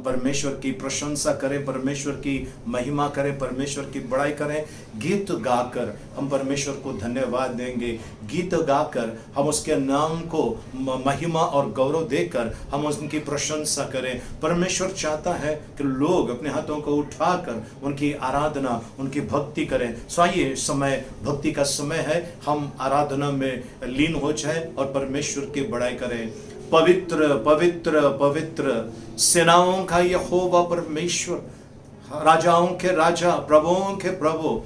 परमेश्वर की प्रशंसा करें, परमेश्वर की महिमा करें, परमेश्वर की बड़ाई करें। गीत गाकर हम परमेश्वर को धन्यवाद देंगे, गीत गाकर हम उसके नाम को महिमा और गौरव देकर हम उनकी प्रशंसा करें। परमेश्वर चाहता है कि लोग अपने हाथों को उठाकर उनकी आराधना, उनकी भक्ति करें। सो आइए, समय भक्ति का समय है, हम आराधना में लीन हो जाए और परमेश्वर की बड़ाई करें। पवित्र पवित्र पवित्र सेनाओं का यहोवा परमेश्वर, राजाओं के राजा, प्रभुओं के प्रभु,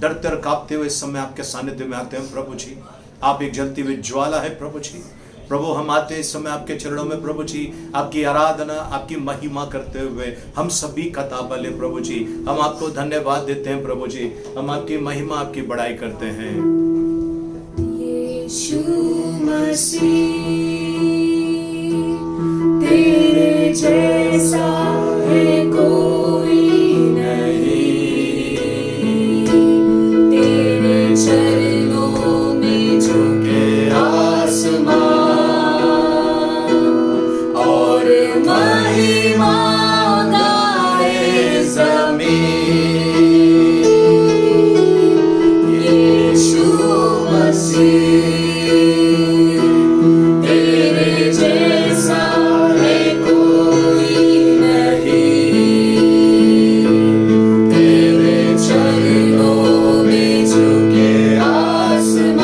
डरते और कांपते हुए इस समय आपके सानिध्य में आते हैं प्रभु जी। आप एक जलती हुई ज्वाला है प्रभु जी। प्रभु हम आते हैं इस समय आपके चरणों में प्रभु जी, आपकी आराधना, आपकी महिमा करते हुए हम सभी का ताबल है प्रभु जी। हम आपको धन्यवाद देते हैं प्रभु जी, हम आपकी महिमा, आपकी बड़ाई करते हैं। यीशु मसीह तेरे जैसा है कोई नहीं, तेरे चरणों में झुके आसमान और महिमा गाए ज़मीन। यीशु मसीह तेरे जैसा है कोई नहीं, तेरे चरणों में झुके आसमान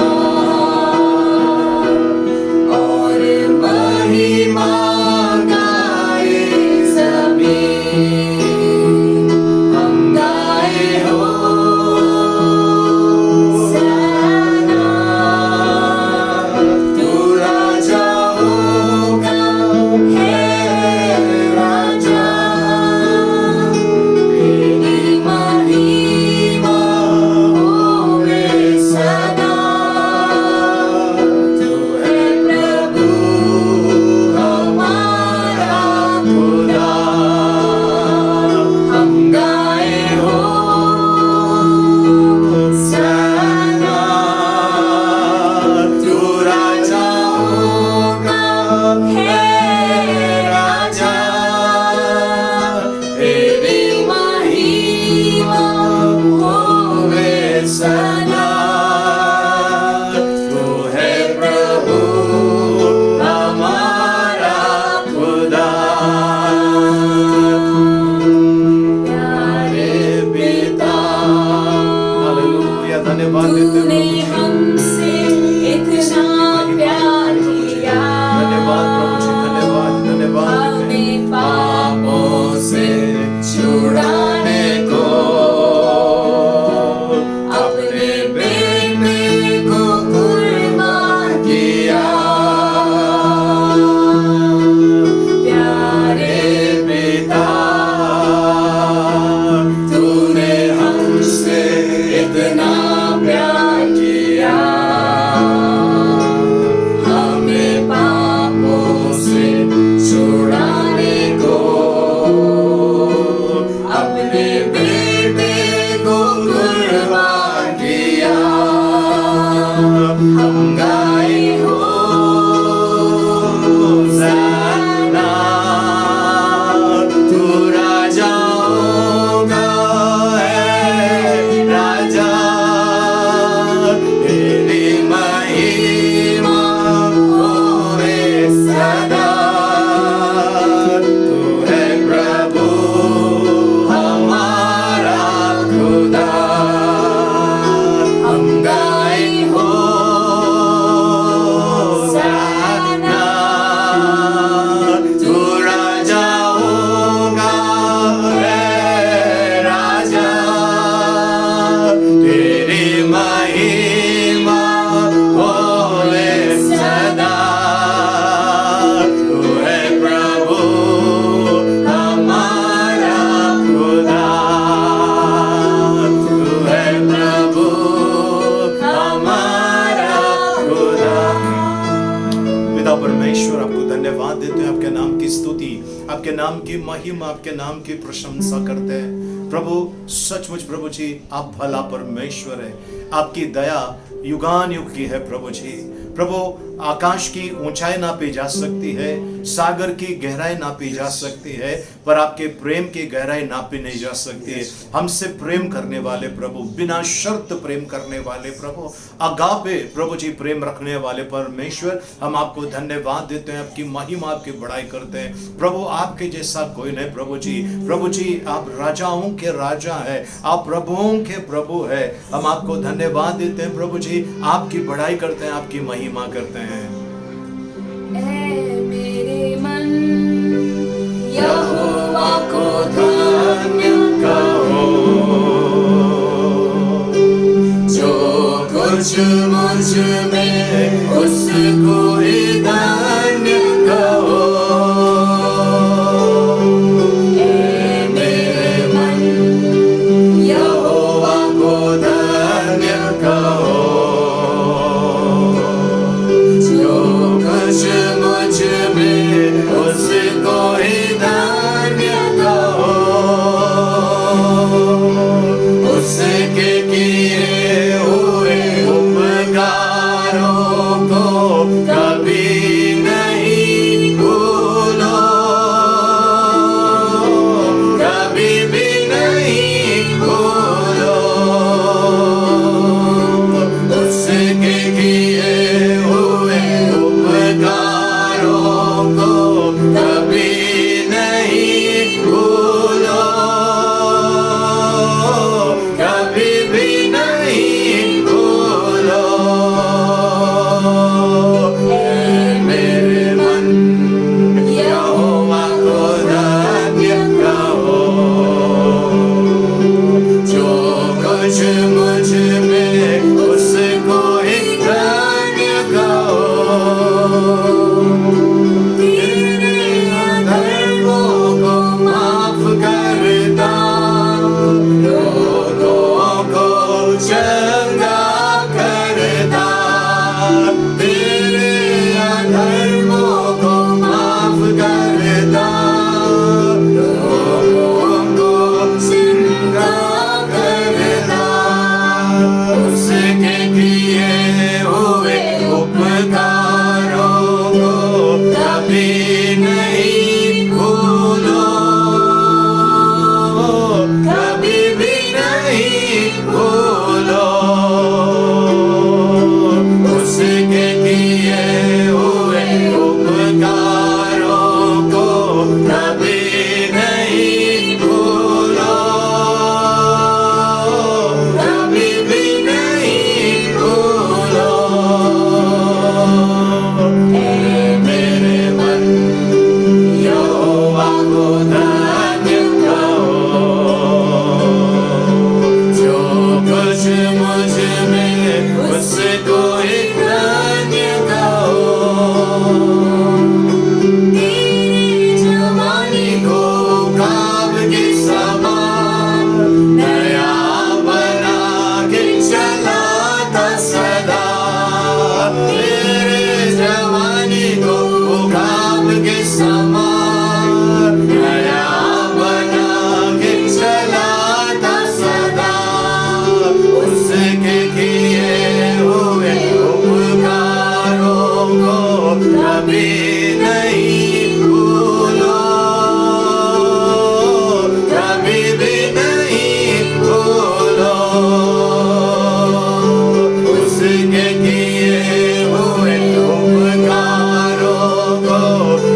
और महिमा गाए ज़मीन। हम गाए होसाना, तू राजाओं का है राजा, तेरी महिमा होवे सदा। तू है प्रभु हमारा खुदा। हम गाए होसाना, तू राजाओं का है राजा, तेरी महिमा होवे सदा। तू है प्रभु हमारा खुदा। प्यारे पिता, हालेलुया, धन्यवाद देते तूने हैं हमसे इतना प्यार किया, धन्यवाद प्रभु जी, धन्यवाद धन्यवाद देते हैं। हमें पापों से छुड़ाने को अपने बेटे को कुर्बान किया। प्यारे पिता, तूने हमसे इतना प्यार किया, हमें पापों से छुड़ाने को अपने बेटे को कुर्बान किया। हम गाए होसाना, तू राजाओं का है राजा, तेरी महिमा होवे सदा। तू है प्रभु हमारा खुदा। हम गाए होसाना, तू राजाओं का है राजा, तेरी महिमा होवे सदा। तू है प्रभु हमारा खुदा। तू है प्रभु हमारा खुदा। पिता परमेश्वर, आपको धन्यवाद देते हैं, आपके नाम की स्तुति, आपके नाम की महिमा, आपके नाम की प्रशंसा करते हैं। प्रभु सचमुच प्रभु जी, आप भला परमेश्वर है, आपकी दया युगान युग की है प्रभु जी। प्रभु आकाश की ऊंचाई नापी जा सकती है, सागर की गहराई नापी जा सकती है, पर आपके प्रेम की गहराई नापी नहीं जा सकती है। हमसे प्रेम करने वाले प्रभु, बिना शर्त प्रेम करने वाले प्रभु, अगापे प्रभु जी प्रेम रखने वाले परमेश्वर, हम आपको धन्यवाद देते हैं, आपकी महिमा, आपकी बड़ाई करते हैं। प्रभु आपके जैसा कोई नहीं प्रभु जी। प्रभु जी आप राजाओं के राजा है, आप प्रभुओं के प्रभु है। हम आपको धन्यवाद देते हैं प्रभु जी, आपकी बड़ाई करते हैं, आपकी महिमा करते हैं। ऐ मेरे मन यहोवा को धन्य कहो, जो कुछ मुझ में उसको ही धन्य कहो। ऐ मेरे मन यहोवा को धन्य कहो, जो कुछ मुझ में उसको ही धन्य कहो। उसके किए हुए उपकारों को कभी नहीं भूलो, कभी भी नहीं भूलो। उसके किए हुए उपकारों को कभी नहीं भूलो, कभी भी नहीं भूलो। ऐ मेरे मन यहोवा को धन्य कहो, जो कुछ मुझ में उसको ही धन्य कहो। तेरे अधर्मों को माफ करता, लोगों को चंगा करता। तेरे अधर्मों को माफ करता, लोगों को चंगा करता। उसके किए हुए उपकारों को कभी नहीं भूलो, कभी भी नहीं भूलो। उसके किए हुए उपकारों को कभी नहीं भूलो, कभी भी नहीं भूलो। ऐ मेरे मन यहोवा को धन्य कहो, जो कुछ मुझ में उसको ही धन्य कहो। तेरी जवानी को काब के समान नया बना के चलाता सदा। तेरे जवानी को काब के समान नया बना के चलाता सदा। उसके किए हुए उपकारों को कभी नहीं भूलो, कभी भी नहीं भूलो। उसके किए हुए उपकारों को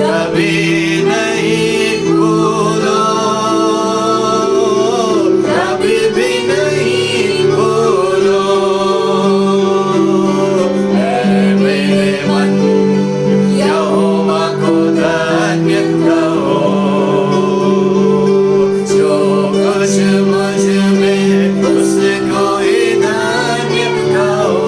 कभी नहीं भूलो, कभी भी नहीं भूलो। ऐ मेरे मन यहोवा को धन्य कहो, जो कुछ मुझ में उसको ही धन्य कहो।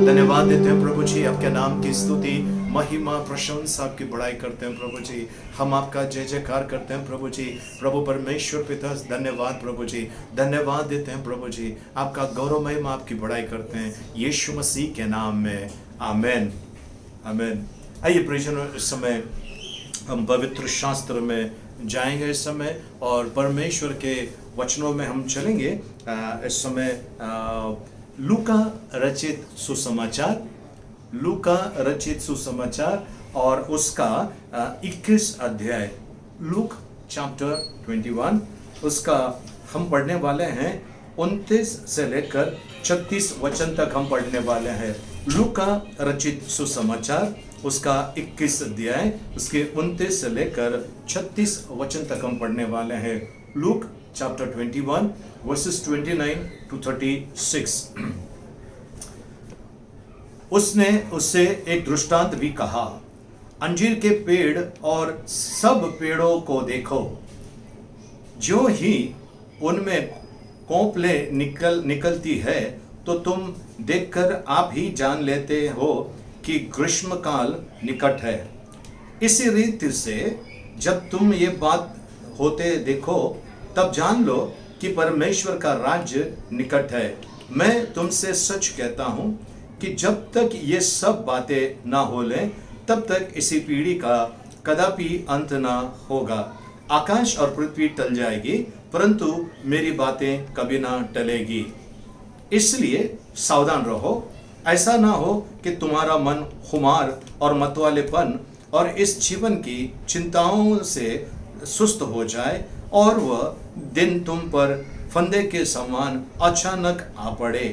धन्यवाद देते हैं प्रभु जी, आपके नाम की स्तुति, महिमा, प्रशंसा, आपकी बड़ाई करते हैं प्रभु जी। हम आपका जय जयकार करते हैं प्रभु जी। प्रभु परमेश्वर पिता धन्यवाद प्रभु जी, धन्यवाद देते हैं प्रभु जी। आपका गौरव महिमा, आपकी बड़ाई करते हैं यीशु मसीह के नाम में, आमेन आमेन। आइए प्रियजनों, इस समय हम पवित्र शास्त्र में जाएंगे इस समय, और परमेश्वर के वचनों में हम चलेंगे। इस समय लूका रचित सुसमाचार, लूका रचित सुसमाचार और उसका 21 अध्याय, लूक चैप्टर 21, उसका हम पढ़ने वाले हैं 29 से लेकर 36 वचन तक हम पढ़ने वाले हैं। लूका रचित सुसमाचार उसका 21 अध्याय उसके 29 से लेकर 36 वचन तक हम पढ़ने वाले हैं। Luke chapter 21 versus 29 to 36। उसने उससे एक दृष्टांत भी कहा, अंजीर के पेड़ और सब पेड़ों को देखो, जो ही उनमें कोंपले निकलती है तो तुम देखकर आप ही जान लेते हो कि ग्रीष्मकाल निकट है। इसी रीति से जब तुम ये बात होते देखो तब जान लो कि परमेश्वर का राज्य निकट है। मैं तुमसे सच कहता हूं कि जब तक ये सब बातें ना हो लें तब तक इसी पीढ़ी का कदापि अंत ना होगा। आकाश और पृथ्वी टल जाएगी परंतु मेरी बातें कभी ना टलेगी। इसलिए सावधान रहो, ऐसा ना हो कि तुम्हारा मन खुमार और मतवालेपन और इस जीवन की चिंताओं से सुस्त हो जाए और वह दिन तुम पर फंदे के समान अचानक आ पड़े,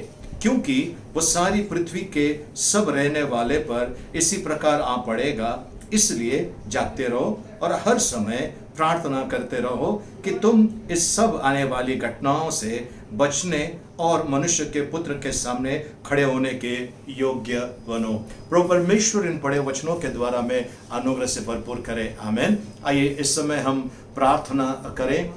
क्योंकि वो सारी पृथ्वी के सब रहने वाले पर इसी प्रकार आ पड़ेगा। इसलिए जागते रहो और हर समय प्रार्थना करते रहो कि तुम इस सब आने वाली घटनाओं से बचने और मनुष्य के पुत्र के सामने खड़े होने के योग्य बनो। प्रभु परमेश्वर इन पढ़े वचनों के द्वारा में अनुग्रह से भरपूर करे। आमेन। आइए इस समय हम प्रार्थना करें।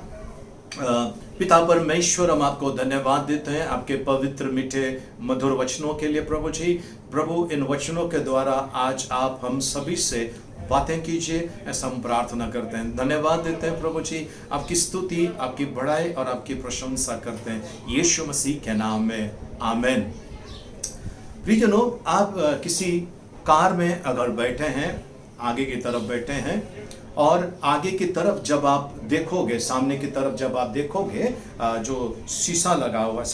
पिता परमेश्वर, हम आपको धन्यवाद देते हैं आपके पवित्र मीठे मधुर वचनों के लिए प्रभु जी। प्रभु इन वचनों के द्वारा आज आप हम सभी से बातें कीजिए, ऐसा हम प्रार्थना करते हैं। धन्यवाद देते हैं प्रभु जी, आपकी स्तुति, आपकी बड़ाई और आपकी प्रशंसा करते हैं यीशु मसीह के नाम में, आमेन। प्रियजनों, आप किसी कार में अगर बैठे हैं, आगे की तरफ बैठे हैं और आगे की तरफ जब आप देखोगे, सामने की तरफ जब आप देखोगे, जो शीशा लगा हुआ है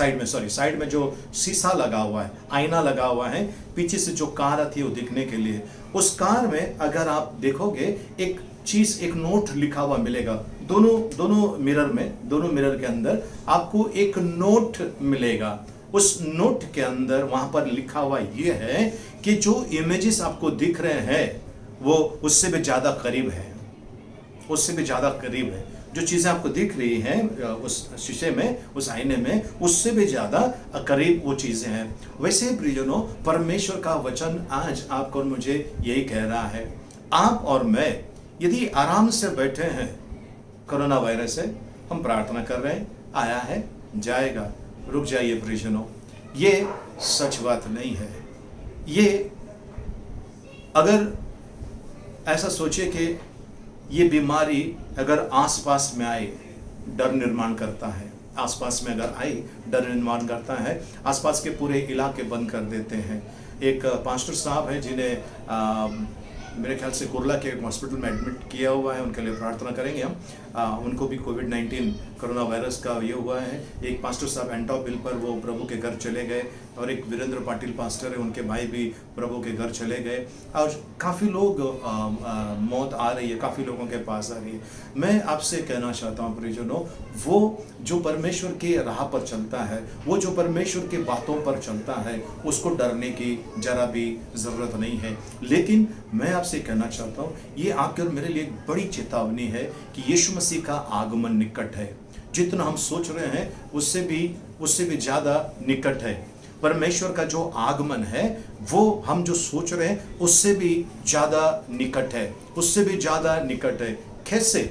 साइड में जो शीशा लगा हुआ है, आईना लगा हुआ है, पीछे से जो कार आती है वो दिखने के लिए, उस कार में अगर आप देखोगे एक चीज, एक नोट लिखा हुआ मिलेगा। दोनों मिरर के अंदर आपको एक नोट मिलेगा। उस नोट के अंदर वहां पर लिखा हुआ ये है कि जो इमेजेस आपको दिख रहे हैं वो उससे भी ज्यादा करीब है, उससे भी ज्यादा करीब है। जो चीजें आपको दिख रही हैं उस शीशे में, उस आईने में, उससे भी ज्यादा करीब वो चीजें हैं। वैसे प्रियजनों, परमेश्वर का वचन आज आपको और मुझे यही कह रहा है। आप और मैं यदि आराम से बैठे हैं, कोरोना वायरस से हम प्रार्थना कर रहे हैं, आया है जाएगा, रुक जाइए प्रियजनों, ये सच बात नहीं है। ये अगर ऐसा सोचे कि ये बीमारी अगर आसपास में आए डर निर्माण करता है, आसपास में अगर आई डर निर्माण करता है, आसपास के पूरे इलाके बंद कर देते हैं। एक पास्टर साहब है जिन्हें मेरे ख्याल से कुर्ला के हॉस्पिटल में एडमिट किया हुआ है, उनके लिए प्रार्थना करेंगे हम। उनको भी कोविड-19 कोरोना वायरस का ये हुआ है। एक पास्टर साहब एंटॉप हिल पर वो प्रभु के घर चले गए और एक वीरेंद्र पाटिल पास्टर है, उनके भाई भी प्रभु के घर चले गए और काफ़ी लोग मौत आ रही है, काफ़ी लोगों के पास आ रही है। मैं आपसे कहना चाहता हूँ प्रियजनों, वो जो परमेश्वर के राह पर चलता है, वो जो परमेश्वर की बातों पर चलता है, उसको डरने की जरा भी ज़रूरत नहीं है। लेकिन मैं आपसे कहना चाहता हूँ, ये आपके और मेरे लिए एक बड़ी चेतावनी है कि यीशु मसीह का आगमन निकट है। जितना हम सोच रहे हैं उससे भी ज़्यादा निकट है। परमेश्वर का जो आगमन है वो हम जो सोच रहे हैं उससे भी ज़्यादा निकट है, उससे भी ज़्यादा निकट है। कैसे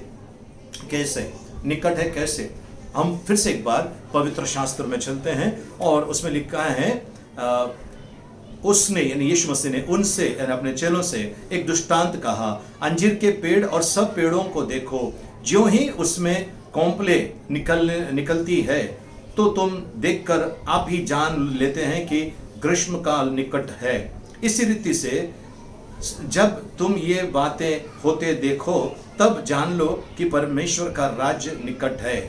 निकट है? कैसे? हम फिर से एक बार पवित्र शास्त्र में चलते हैं और उसमें लिखा है उसने यानी यीशु मसीह ने उनसे यानी अपने चेलों से एक दृष्टांत कहा, अंजीर के पेड़ और सब पेड़ों को देखो, ज्यों ही उसमें कोंपले निकलती है तो तुम देखकर आप ही जान लेते हैं कि ग्रीष्मकाल निकट है। इसी रीति से जब तुम ये बातें होते देखो तब जान लो कि परमेश्वर का राज्य निकट है।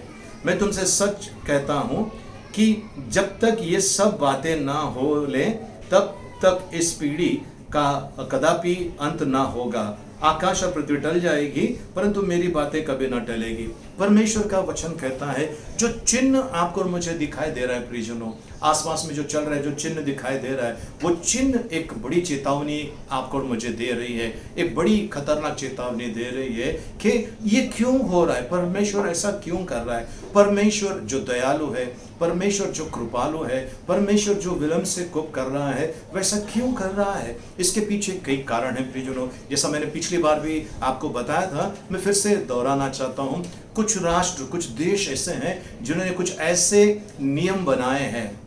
मैं तुमसे सच कहता हूँ कि जब तक ये सब बातें ना हो ले तब तक इस पीढ़ी का कदापि अंत ना होगा। आकाश और पृथ्वी टल जाएगी परंतु मेरी बातें कभी ना टलेगी। परमेश्वर का वचन कहता है जो चिन्ह आपको और मुझे दिखाई दे रहा है प्रियजनों, आसपास में जो चल रहा है, जो चिन्ह दिखाई दे रहा है, वो चिन्ह एक बड़ी चेतावनी आपको और मुझे दे रही है, एक बड़ी खतरनाक चेतावनी दे रही है कि ये क्यों हो रहा है, परमेश्वर ऐसा क्यों कर रहा है। परमेश्वर जो दयालु है, परमेश्वर जो कृपालु है, परमेश्वर जो विलंब से कोप कर रहा है, वैसा क्यों कर रहा है। इसके पीछे कई कारण हैं प्रियजनों, जैसा मैंने पिछली बार भी आपको बताया था, मैं फिर से दोहराना चाहता हूँ। कुछ राष्ट्र, कुछ देश ऐसे हैं जिन्होंने कुछ ऐसे नियम बनाए हैं,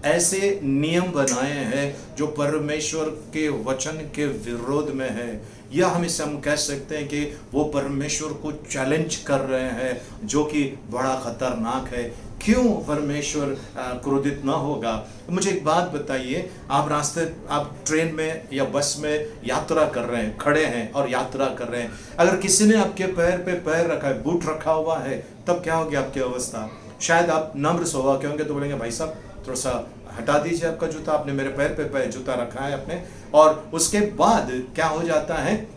ऐसे नियम बनाए हैं जो परमेश्वर के वचन के विरोध में है, या हम कह सकते हैं कि वो परमेश्वर को चैलेंज कर रहे हैं, जो कि बड़ा खतरनाक है। क्यों परमेश्वर क्रोधित ना होगा। मुझे एक बात बताइए, आप ट्रेन में या बस में यात्रा कर रहे हैं, खड़े हैं और यात्रा कर रहे हैं, अगर किसी ने आपके पैर पे पैर रखा है, बूट रखा हुआ है, तब क्या होगी आपकी अवस्था। शायद आप नम्र स्वभाव के होंगे तो बोलेंगे भाई साहब थोड़ा सा हटा दीजिए आपका जूता, आपने मेरे पैर पे पैर जूता रखा है अपने। और उसके बाद क्या हो जाता है,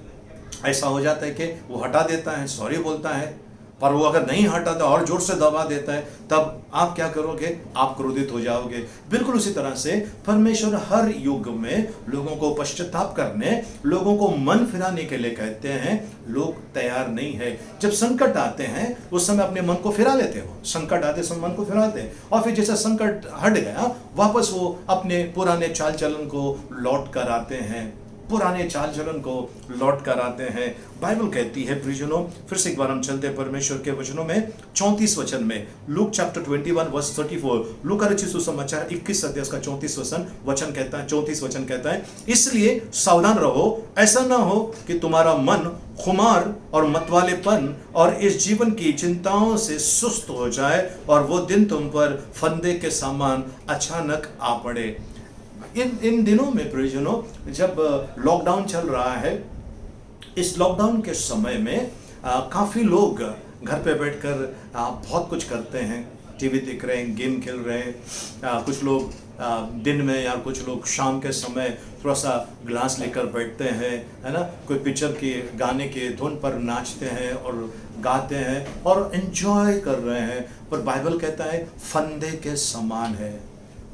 ऐसा हो जाता है कि वो हटा देता है, सॉरी बोलता है, पर वो अगर नहीं हटाता और जोर से दबा देता है, तब आप क्या करोगे, आप क्रोधित हो जाओगे। बिल्कुल उसी तरह से परमेश्वर हर युग में लोगों को पश्चाताप करने, लोगों को मन फिराने के लिए कहते हैं। लोग तैयार नहीं है। जब संकट आते हैं उस समय अपने मन को फिरा लेते हो, संकट आते समय मन को फिराते हैं, और फिर जैसा संकट हट गया वापस वो अपने पुराने चाल चलन को लौट कर आते हैं, पुराने चाल चलन को लौट कर आते हैं। बाइबल कहती है प्रियजनों, फिर से एक बार हम चलते हैं परमेश्वर के वचनों में, 34 वचन में, लूक चैप्टर 21 वर्स 34, लूका रचित सुसमाचार 21 अध्याय का 34 वचन कहता है, 34 वचन कहता है, इसलिए सावधान रहो, ऐसा ना हो कि तुम्हारा मन खुमार और मतवालेपन और इस जीवन की चिंताओं से सुस्त हो जाए और वो दिन तुम पर फंदे के समान अचानक आ पड़े। इन दिनों में प्रियजनों, जब लॉकडाउन चल रहा है, इस लॉकडाउन के समय में काफ़ी लोग घर पे बैठकर बहुत कुछ करते हैं, टीवी देख रहे हैं, गेम खेल रहे हैं, कुछ लोग दिन में या कुछ लोग शाम के समय थोड़ा सा ग्लास लेकर बैठते हैं, है ना, कोई पिक्चर के गाने के धुन पर नाचते हैं और गाते हैं और एंजॉय कर रहे हैं। पर बाइबल कहता है फंदे के समान है,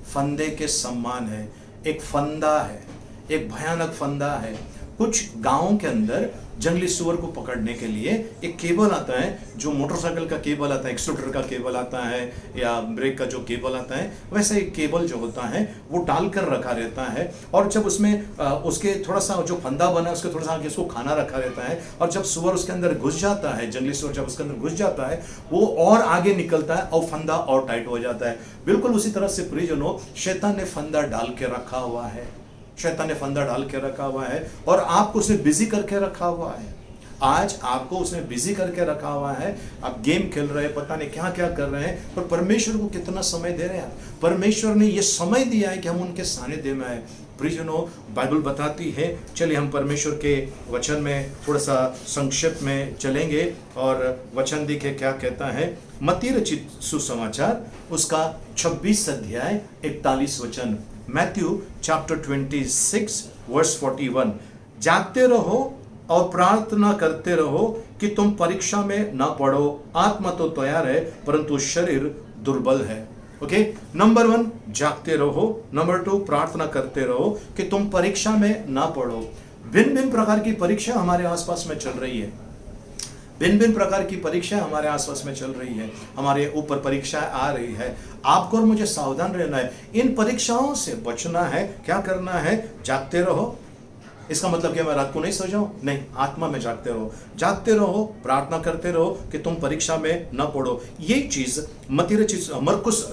फंदे के समान है, एक फंदा है, एक भयानक फंदा है। कुछ गांवों के अंदर जंगली सुअर को पकड़ने के लिए एक केबल आता है, जो मोटरसाइकिल का केबल आता है, एक्सट्रूडर का केबल आता है, या ब्रेक का जो केबल आता है, वैसे एक केबल जो होता है वो डालकर रखा रहता है। और जब उसमें उसके थोड़ा सा जो फंदा बना है उसके थोड़ा सा आगे उसको खाना रखा रहता है, और जब सुअर उसके अंदर घुस जाता है, जंगली सुअर जब उसके अंदर घुस जाता है, वो और आगे निकलता है और फंदा और टाइट हो जाता है। बिल्कुल उसी तरह से प्रियजनों, शैतान ने फंदा डाल के रखा हुआ है, शैतान ने फंदा डाल के रखा हुआ है, और आपको उसने बिजी करके रखा हुआ है। आज आपको उसने बिजी करके रखा हुआ है, आप गेम खेल रहे हैं, पता नहीं क्या क्या कर रहे हैं, पर परमेश्वर को कितना समय दे रहे हैं। परमेश्वर ने ये समय दिया है कि हम उनके सानिध्य में आए। प्रियजनों, बाइबल बताती है, चलिए हम परमेश्वर के वचन में थोड़ा सा संक्षिप्त में चलेंगे और वचन देखे क्या कहता है। मत्ती रचित सुसमाचार उसका 26 अध्याय 41 वचन, मैथ्यू चैप्टर 26 वर्स 41, जागते रहो और प्रार्थना करते रहो कि तुम परीक्षा में ना पड़ो, आत्मा तो तैयार है परंतु शरीर दुर्बल है। ओके, नंबर 1 जागते रहो, नंबर 2 प्रार्थना करते रहो कि तुम परीक्षा में ना पड़ो। भिन्न भिन्न प्रकार की परीक्षा हमारे आसपास में चल रही है, भिन्न भिन्न प्रकार की परीक्षा हमारे आसपास में चल रही है, हमारे ऊपर परीक्षाएं आ रही है। आपको और मुझे सावधान रहना है, इन परीक्षाओं से बचना है। क्या करना है? जागते रहो। इसका मतलब क्या मैं रात को नहीं सो जाऊं? नहीं, आत्मा में जागते रहो, जागते रहो, प्रार्थना करते रहो कि तुम परीक्षा में न पड़ो। ये चीज मरकुस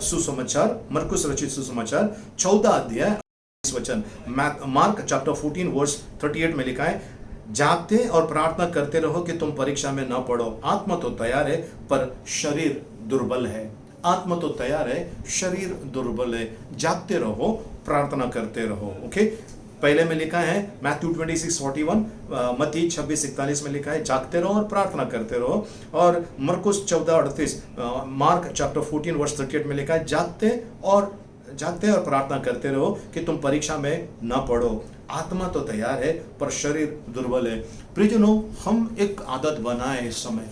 रचित सुसमाचार 14 अध्याय वचन, मार्क चैप्टर 14 वर्स 38 में लिखा है, जागते और प्रार्थना करते रहो कि तुम परीक्षा में न पड़ो, आत्मा तो तैयार है पर शरीर दुर्बल है। आत्मा तो तैयार है, शरीर दुर्बल है। जागते रहो, प्रार्थना करते रहो। ओके, पहले में लिखा है मैथ्यू 26:41, मत्ती 26:41 में लिखा है जागते रहो और प्रार्थना करते रहो। और मरकुस 14:38, मार्क चैप्टर 14 वर्स 38 में लिखा है जागते और प्रार्थना करते रहो कि तुम परीक्षा में न पड़ो। आत्मा तो तैयार है पर शरीर दुर्बल है। प्रियजनों, हम एक आदत बनाए इस समय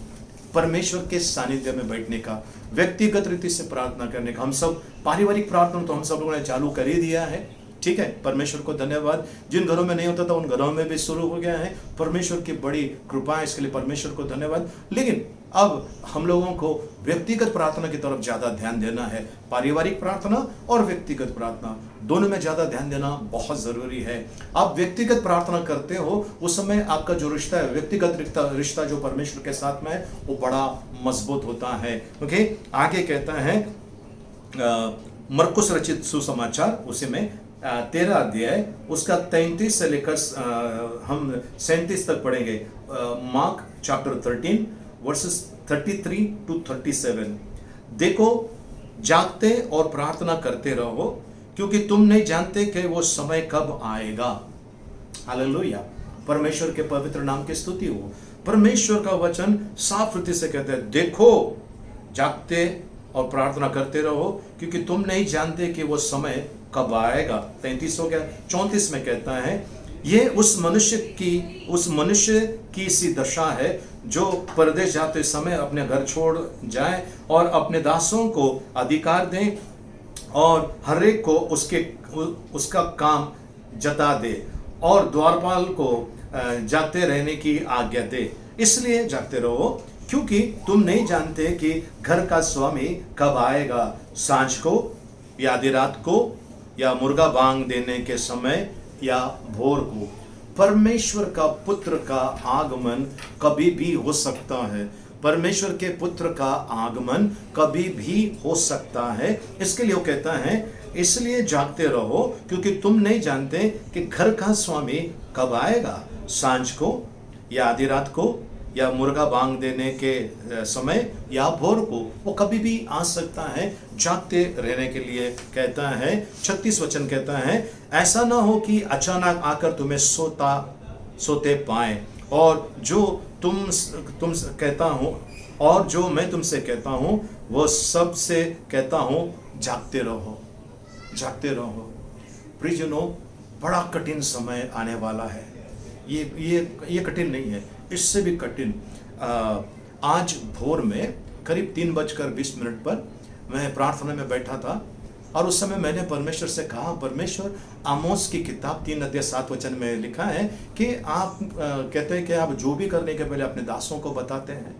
परमेश्वर के सानिध्य में बैठने का, व्यक्तिगत रीति से प्रार्थना करने का। हम सब पारिवारिक प्रार्थना तो हम सब लोगों ने चालू कर ही दिया है, ठीक है, परमेश्वर को धन्यवाद। जिन घरों में नहीं होता था उन घरों में भी शुरू हो गया है, परमेश्वर की बड़ी कृपा है, इसके लिए परमेश्वर को धन्यवाद। लेकिन अब हम लोगों को व्यक्तिगत प्रार्थना की तरफ ज्यादा ध्यान देना है। पारिवारिक प्रार्थना और व्यक्तिगत प्रार्थना दोनों में ज्यादा ध्यान देना बहुत जरूरी है। आप व्यक्तिगत प्रार्थना करते हो उस समय आपका जो रिश्ता है, व्यक्तिगत रिश्ता जो परमेश्वर के साथ में है, वो बड़ा मजबूत होता है। ओके, आगे कहता है मरकुस रचित सुसमाचार, उसी में 13 अध्याय उसका 33 से लेकर हम 37 तक पढ़ेंगे। Mark chapter 13 versus 33 to 37। देखो, जागते और प्रार्थना करते रहो क्योंकि तुम नहीं जानते कि वो समय कब आएगा। हालेलुया, परमेश्वर के पवित्र नाम की स्तुति हो। परमेश्वर का वचन साफ रीति से कहते हैं, देखो, जागते और प्रार्थना करते रहो क्योंकि तुम नहीं जानते कि वो समय कब आएगा। 33 हो गया। 34 में कहता है, ये उस मनुष्य की सी दशा है जो परदेश जाते समय अपने घर छोड़ जाए और अपने दासों को अधिकार दें और हर एक को उसका काम जता दे और द्वारपाल को जागते रहने की आज्ञा दे। इसलिए जागते रहो क्योंकि तुम नहीं जानते कि घर का स्वामी कब आएगा, सांझ को या आधी रात को या मुर्गा बांग देने के समय या भोर को। परमेश्वर का पुत्र का आगमन कभी भी हो सकता है। परमेश्वर के पुत्र का आगमन कभी भी हो सकता है। इसके लिए वो कहता है, इसलिए जागते रहो क्योंकि तुम नहीं जानते कि घर का स्वामी कब आएगा, सांझ को या आधी रात को या मुर्गा बांग देने के समय या भोर को। वो कभी भी आ सकता है। जागते रहने के लिए कहता है। 36 वचन कहता है, ऐसा ना हो कि अचानक आकर तुम्हें सोते पाए और जो तुम कहता हूँ और जो मैं तुमसे कहता हूँ वो सबसे कहता हूँ, जागते रहो। प्रियजनों, बड़ा कठिन समय आने वाला है। ये कठिन नहीं है, इससे भी कठिन। आज भोर में करीब 3:20 पर मैं प्रार्थना में बैठा था और उस समय मैंने परमेश्वर से कहा, परमेश्वर, आमोस की किताब 3:7 में लिखा है कि आप कहते हैं कि आप जो भी करने के पहले अपने दासों को बताते हैं।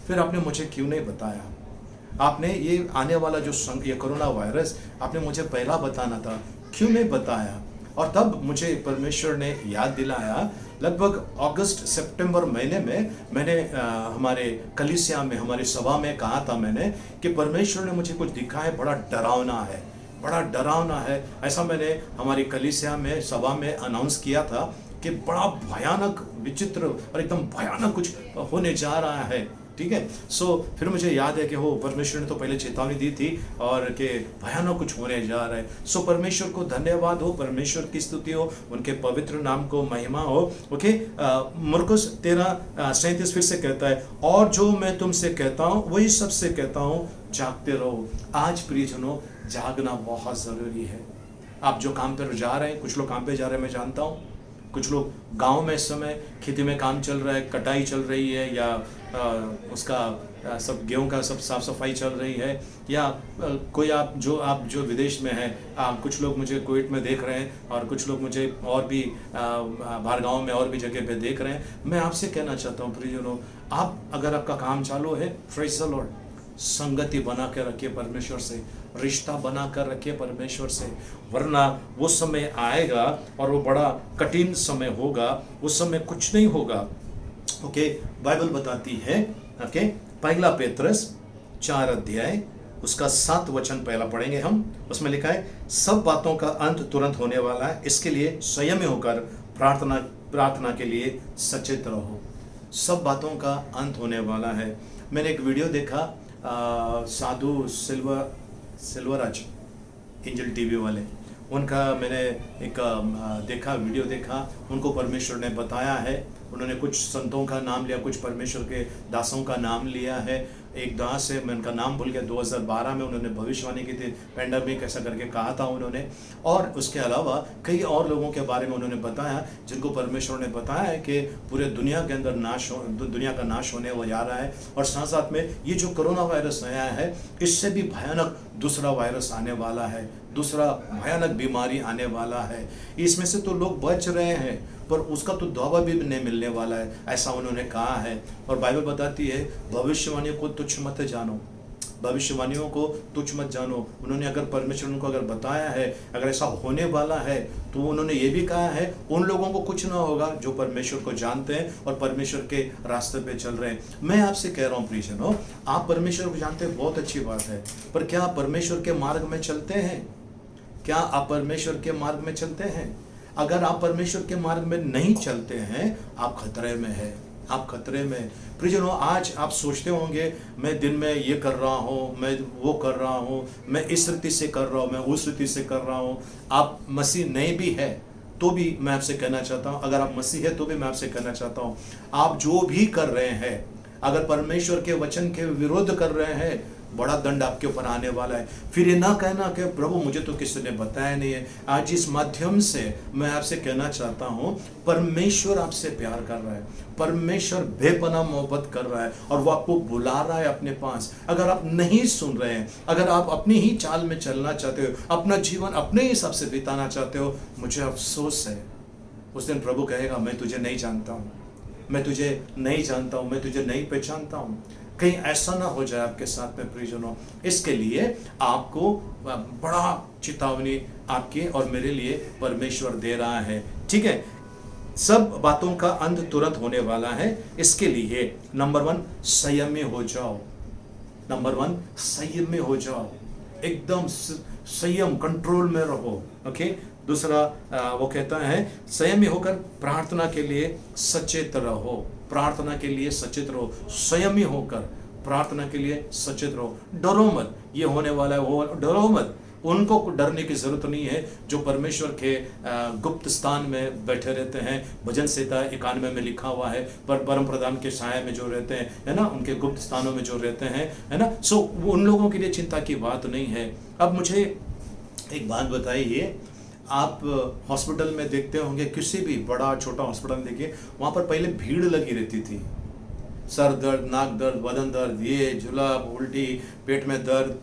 फिर आपने मुझे क्यों नहीं बताया? आपने ये आने वाला ये कोरोना वायरस आपने मुझे पहला बताना था, क्यों नहीं बताया? और तब मुझे परमेश्वर ने याद दिलाया। लगभग अगस्त सितंबर महीने में मैंने हमारे कलीसिया में, हमारी सभा में कहा था मैंने कि परमेश्वर ने मुझे कुछ दिखा है, बड़ा डरावना है। ऐसा मैंने हमारी कलीसिया में, सभा में अनाउंस किया था कि बड़ा भयानक, विचित्र और एकदम भयानक कुछ होने जा रहा है। ठीक है, फिर मुझे याद है कि वो परमेश्वर ने तो पहले चेतावनी दी थी और कि भयानक कुछ होने जा रहा है। परमेश्वर को धन्यवाद हो, परमेश्वर की स्तुति हो, उनके पवित्र नाम को महिमा हो। ओके, मरकुस 13:37 फिर से कहता है, और जो मैं तुमसे कहता हूँ वही सबसे कहता हूँ, जागते रहो। आज प्रियजनों, जागना बहुत जरूरी है। आप जो काम पर जा रहे हैं, कुछ लोग काम पे जा रहे हैं, मैं जानता हूँ, कुछ लोग गांव में इस समय खेती में काम चल रहा है, कटाई चल रही है, या उसका सब गेहूं का सब साफ सफाई चल रही है, या कोई आप जो विदेश में हैं, कुछ लोग मुझे कुवैत में देख रहे हैं और कुछ लोग मुझे और भी बाहर गाँव में और भी जगह पे देख रहे हैं। मैं आपसे कहना चाहता हूँ प्रियजनों, आप अगर आपका काम चालू है, प्रेज़ द लॉर्ड, संगति बना के रखिए परमेश्वर से, रिश्ता बना कर रखिए परमेश्वर से, वरना वो समय आएगा और वो बड़ा कठिन समय होगा, उस समय कुछ नहीं होगा। ओके, बाइबल बताती है, ओके, पहला पेत्रस 4 उसका 7 पहला पढ़ेंगे हम। उसमें लिखा है, सब बातों का अंत तुरंत होने वाला है, इसके लिए संयमी होकर प्रार्थना के लिए सचेत रहो। सब बातों का अंत होने वाला है। मैंने एक वीडियो देखा, साधु सिल्वराज, एंजल टीवी वाले, उनका मैंने एक देखा, वीडियो देखा, उनको परमेश्वर ने बताया है। उन्होंने कुछ संतों का नाम लिया, कुछ परमेश्वर के दासों का नाम लिया है। एक दास है, मैं उनका नाम भूल गया, 2012 में उन्होंने भविष्यवाणी की थी, पैंडेमिक ऐसा करके कहा था उन्होंने। और उसके अलावा कई और लोगों के बारे में उन्होंने बताया जिनको परमेश्वर ने बताया है कि पूरे दुनिया के अंदर दुनिया का नाश होने वो जा रहा है। और साथ साथ में ये जो कोरोना वायरस आया है, इससे भी भयानक दूसरा वायरस आने वाला है, दूसरा भयानक बीमारी आने वाला है। इसमें से तो लोग बच रहे हैं, पर उसका तो दवा भी नहीं मिलने वाला है, ऐसा उन्होंने कहा है। और बाइबल बताती है भविष्यवाणियों को तुच्छ मत जानो, भविष्यवाणियों को तुच्छ मत जानो। उन्होंने अगर परमेश्वर उनको अगर बताया है, अगर ऐसा होने वाला है, तो उन्होंने ये भी कहा है उन लोगों को कुछ ना होगा जो परमेश्वर को जानते हैं और परमेश्वर के रास्ते पे चल रहे हैं। मैं आपसे कह रहा हूँ प्रियजनों, आप परमेश्वर को जानते हैं, बहुत अच्छी बात है, पर क्या आप परमेश्वर के मार्ग में चलते हैं? क्या आप परमेश्वर के मार्ग में चलते हैं? अगर आप परमेश्वर के मार्ग में नहीं चलते हैं, आप खतरे में हैं, आप खतरे में। प्रियजनों, आज आप सोचते होंगे मैं दिन में ये कर रहा हूँ, मैं वो कर रहा हूँ, मैं इस रीति से कर रहा हूँ, मैं उस रीति से कर रहा हूँ। आप मसीह नहीं भी है तो भी मैं आपसे कहना चाहता हूँ, अगर आप मसीह है तो भी मैं आपसे कहना चाहता हूँ, आप जो भी कर रहे हैं, अगर परमेश्वर के वचन के विरोध कर रहे हैं, बड़ा दंड आपके ऊपर आने वाला है। फिर ये ना कहना कि प्रभु मुझे तो किसी ने बताया नहीं है। आज इस माध्यम से मैं आपसे कहना चाहता हूँ, परमेश्वर आपसे प्यार कर रहा है, परमेश्वर बेपनाह मोहब्बत कर रहा है और वो आपको बुला रहा है अपने पास। अगर आप नहीं सुन रहे हैं, अगर आप अपनी ही चाल में चलना चाहते हो, अपना जीवन अपने हिसाब से बिताना चाहते हो, मुझे अफसोस है। उस दिन प्रभु कहेगा मैं तुझे नहीं जानता हूँ, मैं तुझे नहीं जानता हूँ, मैं तुझे नहीं पहचानता हूँ। कहीं ऐसा ना हो जाए आपके साथ में प्रियजनों। इसके लिए आपको बड़ा चेतावनी आपके और मेरे लिए परमेश्वर दे रहा है, ठीक है। सब बातों का अंत तुरंत होने वाला है। इसके लिए नंबर 1 संयमी हो जाओ, नंबर 1 संयमी हो जाओ, एकदम संयम, कंट्रोल में रहो, ओके। दूसरा वो कहता है संयमी होकर प्रार्थना के लिए सचेत रहो, प्रार्थना के लिए सचेत रहो, संयमी होकर प्रार्थना के लिए सचेत रहो। डरो मत, ये होने वाला है, वो डरो मत। उनको डरने की जरूरत नहीं है जो परमेश्वर के गुप्त स्थान में बैठे रहते हैं। भजन संहिता 91 में लिखा हुआ है, पर परम प्रधान के साया में जो रहते हैं, है ना, उनके गुप्त स्थानों में जो रहते हैं, है ना, सो उन लोगों के लिए चिंता की बात नहीं है। अब मुझे एक बात बताइए, आप हॉस्पिटल में देखते होंगे, किसी भी बड़ा छोटा हॉस्पिटल में देखिए, वहाँ पर पहले भीड़ लगी रहती थी। सर दर्द, नाक दर्द, बदन दर्द, ये जुलाब, उल्टी, पेट में दर्द,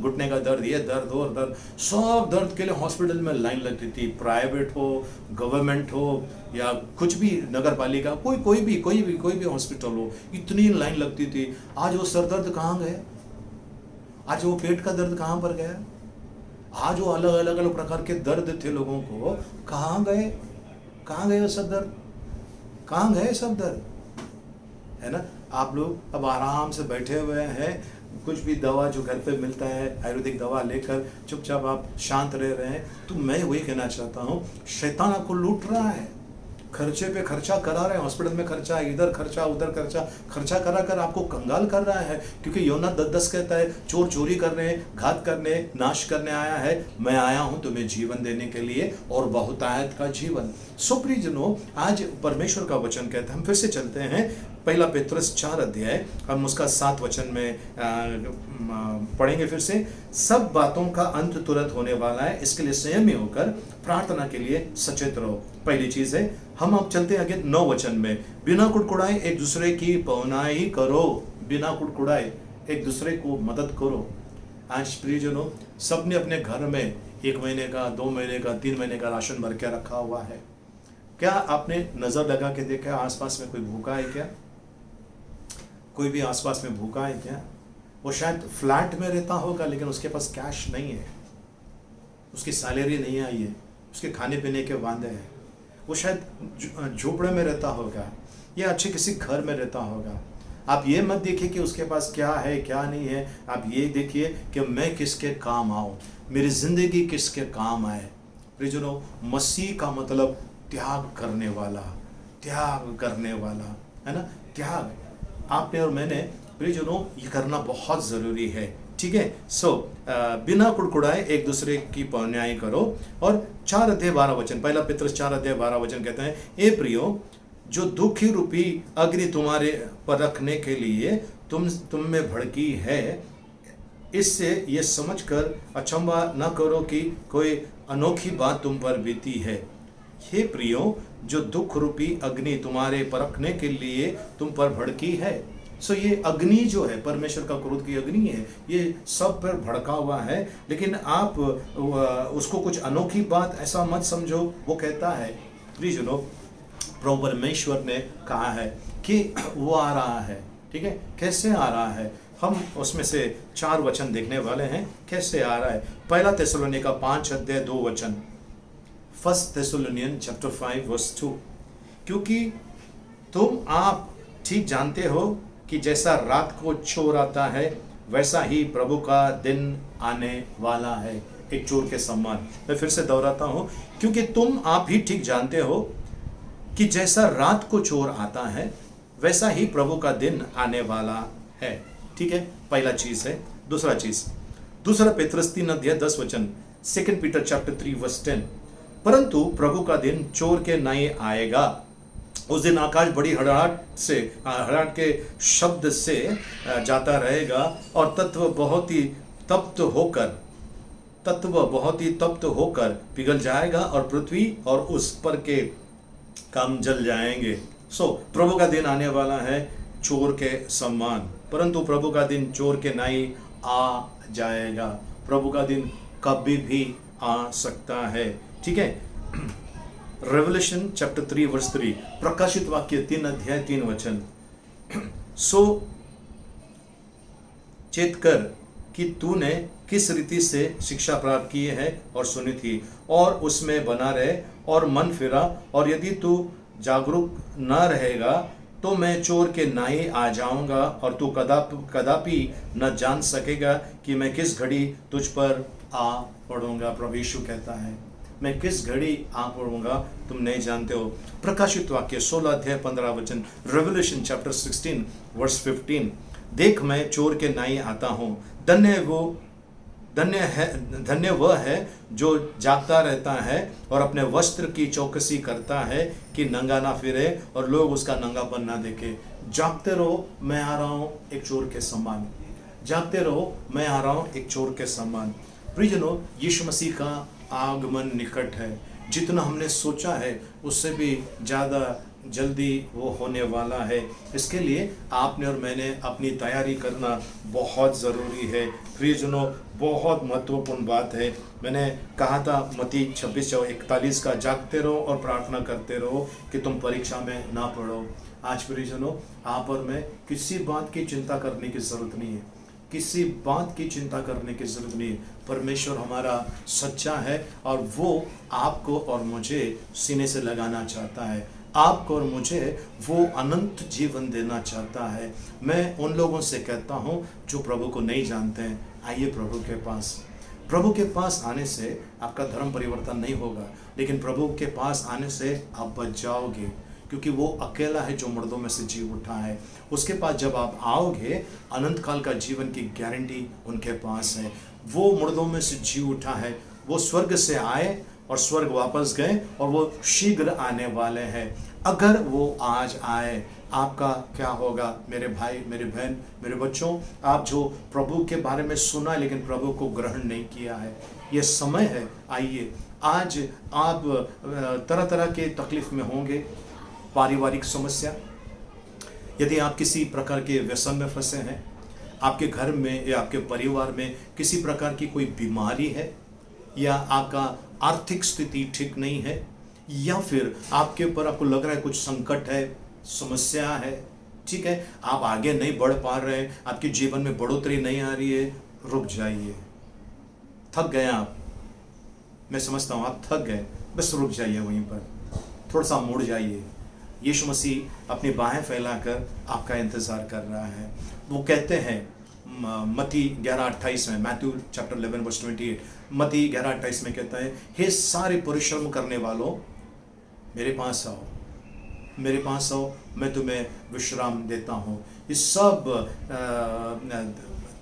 घुटने का दर्द, ये दर्द और दर्द, सब दर्द के लिए हॉस्पिटल में लाइन लगती थी। प्राइवेट हो, गवर्नमेंट हो या कुछ भी, नगर पालिका, कोई भी हॉस्पिटल हो, इतनी लाइन लगती थी। आज वो सर दर्द कहाँ गए? आज वो पेट का दर्द कहाँ पर गया? आज वो अलग अलग प्रकार के दर्द थे लोगों को, कहाँ गए? कहाँ गए सब दर्द? कहाँ गए सब दर्द? है ना, आप लोग अब आराम से बैठे हुए हैं, कुछ भी दवा जो घर पे मिलता है, आयुर्वेदिक दवा लेकर चुपचाप आप शांत रह रहे हैं। तो मैं वही कहना चाहता हूँ, शैतान आपको लूट रहा है, खर्चे पे खर्चा करा रहे हैं, हॉस्पिटल में खर्चा, इधर खर्चा, उधर खर्चा करा कर आपको कंगाल कर रहा है। क्योंकि योना 10:10 कहता है, चोर चोरी करने, घात करने, नाश करने आया है, मैं आया हूं तुम्हें जीवन देने के लिए और बहुतायत का जीवन। सो प्रियजनों, आज परमेश्वर का वचन कहता है, हम फिर से चलते हैं 1 पेत्रस 4 अध्याय, हम उसका 7 वचन में पढ़ेंगे फिर से। सब बातों का अंत तुरंत होने वाला है, इसके लिए संयमी होकर प्रार्थना के लिए सचेत रहो। पहली चीज है, हम अब चलते हैं आगे 9 वचन में, बिना कुड़कुड़ाए एक दूसरे की पहुनाई करो, बिना कुड़कुड़ाए एक दूसरे को मदद करो। आज प्रियजनों, सबने अपने घर में 1 महीने का, 2 महीने का, 3 महीने का राशन भर के रखा हुआ है। क्या आपने नजर लगा के देखा आसपास में कोई भूखा है क्या? कोई भी आसपास में भूखा है क्या? वो शायद फ्लैट में रहता होगा, लेकिन उसके पास कैश नहीं है, उसकी सैलरी नहीं आई है, उसके खाने पीने के वादे हैं। वो शायद झोपड़े में रहता होगा या अच्छे किसी घर में रहता होगा। आप ये मत देखिए कि उसके पास क्या है क्या नहीं है, आप ये देखिए कि मैं किसके काम आऊँ, मेरी जिंदगी किसके काम आए। प्रियजनों, मसीह का मतलब त्याग करने वाला, त्याग करने वाला, है ना, त्याग। आपने और मैंने प्रियजनों ये करना बहुत ज़रूरी है, ठीक ठीक है। सो बिना कुड़कुड़ाए एक दूसरे की न्याय करो। और 4:12 पहला पितरस 4:12 कहते हैं, ए प्रियो, जो दुखी रूपी अग्नि तुम्हारे पर रखने के लिए तुम में भड़की है, इससे ये समझकर अचंभा न करो कि कोई अनोखी बात तुम पर बीती है। हे प्रियो, जो दुख रूपी अग्नि तुम्हारे परखने के लिए तुम पर भड़की है। सो ये अग्नि जो है परमेश्वर का क्रोध की अग्नि है, ये सब पर भड़का हुआ है, लेकिन आप उसको कुछ अनोखी बात ऐसा मत समझो। वो कहता है, प्लीज प्रभु परमेश्वर ने कहा है कि वो आ रहा है, ठीक है। कैसे आ रहा है, हम उसमें से 4 वचन देखने वाले हैं, कैसे आ रहा है। पहला थिस्सलुनीका 5:2। First थिस्सलुनियन chapter 5:2। क्योंकि आप ठीक जानते हो कि जैसा रात को चोर आता है, वैसा ही प्रभु का दिन आने वाला है। एक चोर के समान। मैं फिर से दोहराता हूं, क्योंकि आप ही ठीक जानते हो कि जैसा रात को चोर आता है, वैसा ही प्रभु का दिन आने वाला है, ठीक है। पहला चीज है। दूसरा पेतरस 3:10। 2 पीटर चैप्टर 3:10। परंतु प्रभु का दिन चोर के नहीं आएगा। उस दिन आकाश बड़ी हड़ाहट के शब्द से जाता रहेगा, और तत्व बहुत ही तप्त होकर पिघल जाएगा, और पृथ्वी और उस पर के काम जल जाएंगे। सो प्रभु का दिन आने वाला है चोर के समान, परंतु प्रभु का दिन चोर के नहीं आ जाएगा। प्रभु का दिन कभी भी आ सकता है, ठीक है। Revelation chapter 3:3। प्रकाशित वाक्य 3:3। सो चेत कर कि तूने किस रीति से शिक्षा प्राप्त की है और सुनी थी, और उसमें बना रहे और मन फिरा। और यदि तू जागरूक न रहेगा तो मैं चोर के नाई आ जाऊंगा, और तू कदापि न जान सकेगा कि मैं किस घड़ी तुझ पर आ पड़ूंगा। प्रभु यीशु कहता है, मैं किस घड़ी आ पड़ूंगा तुम नहीं जानते हो। प्रकाशित वाक्य 16:15। Revelation chapter 16:15। देख मैं चोर के नाई आता हूँ, धन्य वह है जो जागता रहता है और अपने वस्त्र की चौकसी करता है कि नंगा ना फिरे और लोग उसका नंगापन ना देखे। जागते रहो, मैं आ रहा हूँ एक चोर के समान। जागते रहो, मैं आ रहा हूँ एक चोर के समान। प्रियजनों, यीशु मसीह का आगमन निकट है। जितना हमने सोचा है उससे भी ज़्यादा जल्दी वो होने वाला है। इसके लिए आपने और मैंने अपनी तैयारी करना बहुत ज़रूरी है। प्रियजनों, बहुत महत्वपूर्ण बात है। मैंने कहा था मत्ती 26:41 का, जागते रहो और प्रार्थना करते रहो कि तुम परीक्षा में ना पड़ो। आज प्रियजनों, आप और मैं किसी बात की चिंता करने की ज़रूरत नहीं है, किसी बात की चिंता करने की जरूरत नहीं है। परमेश्वर हमारा सच्चा है और वो आपको और मुझे सीने से लगाना चाहता है। आपको और मुझे वो अनंत जीवन देना चाहता है। मैं उन लोगों से कहता हूँ जो प्रभु को नहीं जानते हैं, आइए प्रभु के पास। प्रभु के पास आने से आपका धर्म परिवर्तन नहीं होगा, लेकिन प्रभु के पास आने से आप बच जाओगे, क्योंकि वो अकेला है जो मुर्दों में से जी उठा है। उसके पास जब आप आओगे, अनंत काल का जीवन की गारंटी उनके पास है। वो मुर्दों में से जी उठा है, वो स्वर्ग से आए और स्वर्ग वापस गए, और वो शीघ्र आने वाले हैं। अगर वो आज आए, आपका क्या होगा? मेरे भाई, मेरे बहन, मेरे बच्चों, आप जो प्रभु के बारे में सुना लेकिन प्रभु को ग्रहण नहीं किया है, ये समय है, आइए। आज आप तरह तरह के तकलीफ में होंगे, पारिवारिक समस्या, यदि आप किसी प्रकार के व्यसन में फंसे हैं, आपके घर में या आपके परिवार में किसी प्रकार की कोई बीमारी है, या आपका आर्थिक स्थिति ठीक नहीं है, या फिर आपके ऊपर आपको लग रहा है कुछ संकट है, समस्या है, ठीक है, आप आगे नहीं बढ़ पा रहे हैं, आपके जीवन में बढ़ोतरी नहीं आ रही है, रुक जाइए। थक गए आप, मैं समझता हूँ आप थक गए, बस रुक जाइए, वहीं पर थोड़ा सा मुड़ जाइए। यीशु मसीह अपनी बाहें फैलाकर आपका इंतज़ार कर रहा है। वो कहते हैं मत्ती 11:28 में, मैथ्यू चैप्टर 11:28, मत्ती 11:28 में कहता है, हे सारे परिश्रम करने वालों, मेरे पास आओ, मेरे पास आओ, मैं तुम्हें विश्राम देता हूँ। ये सब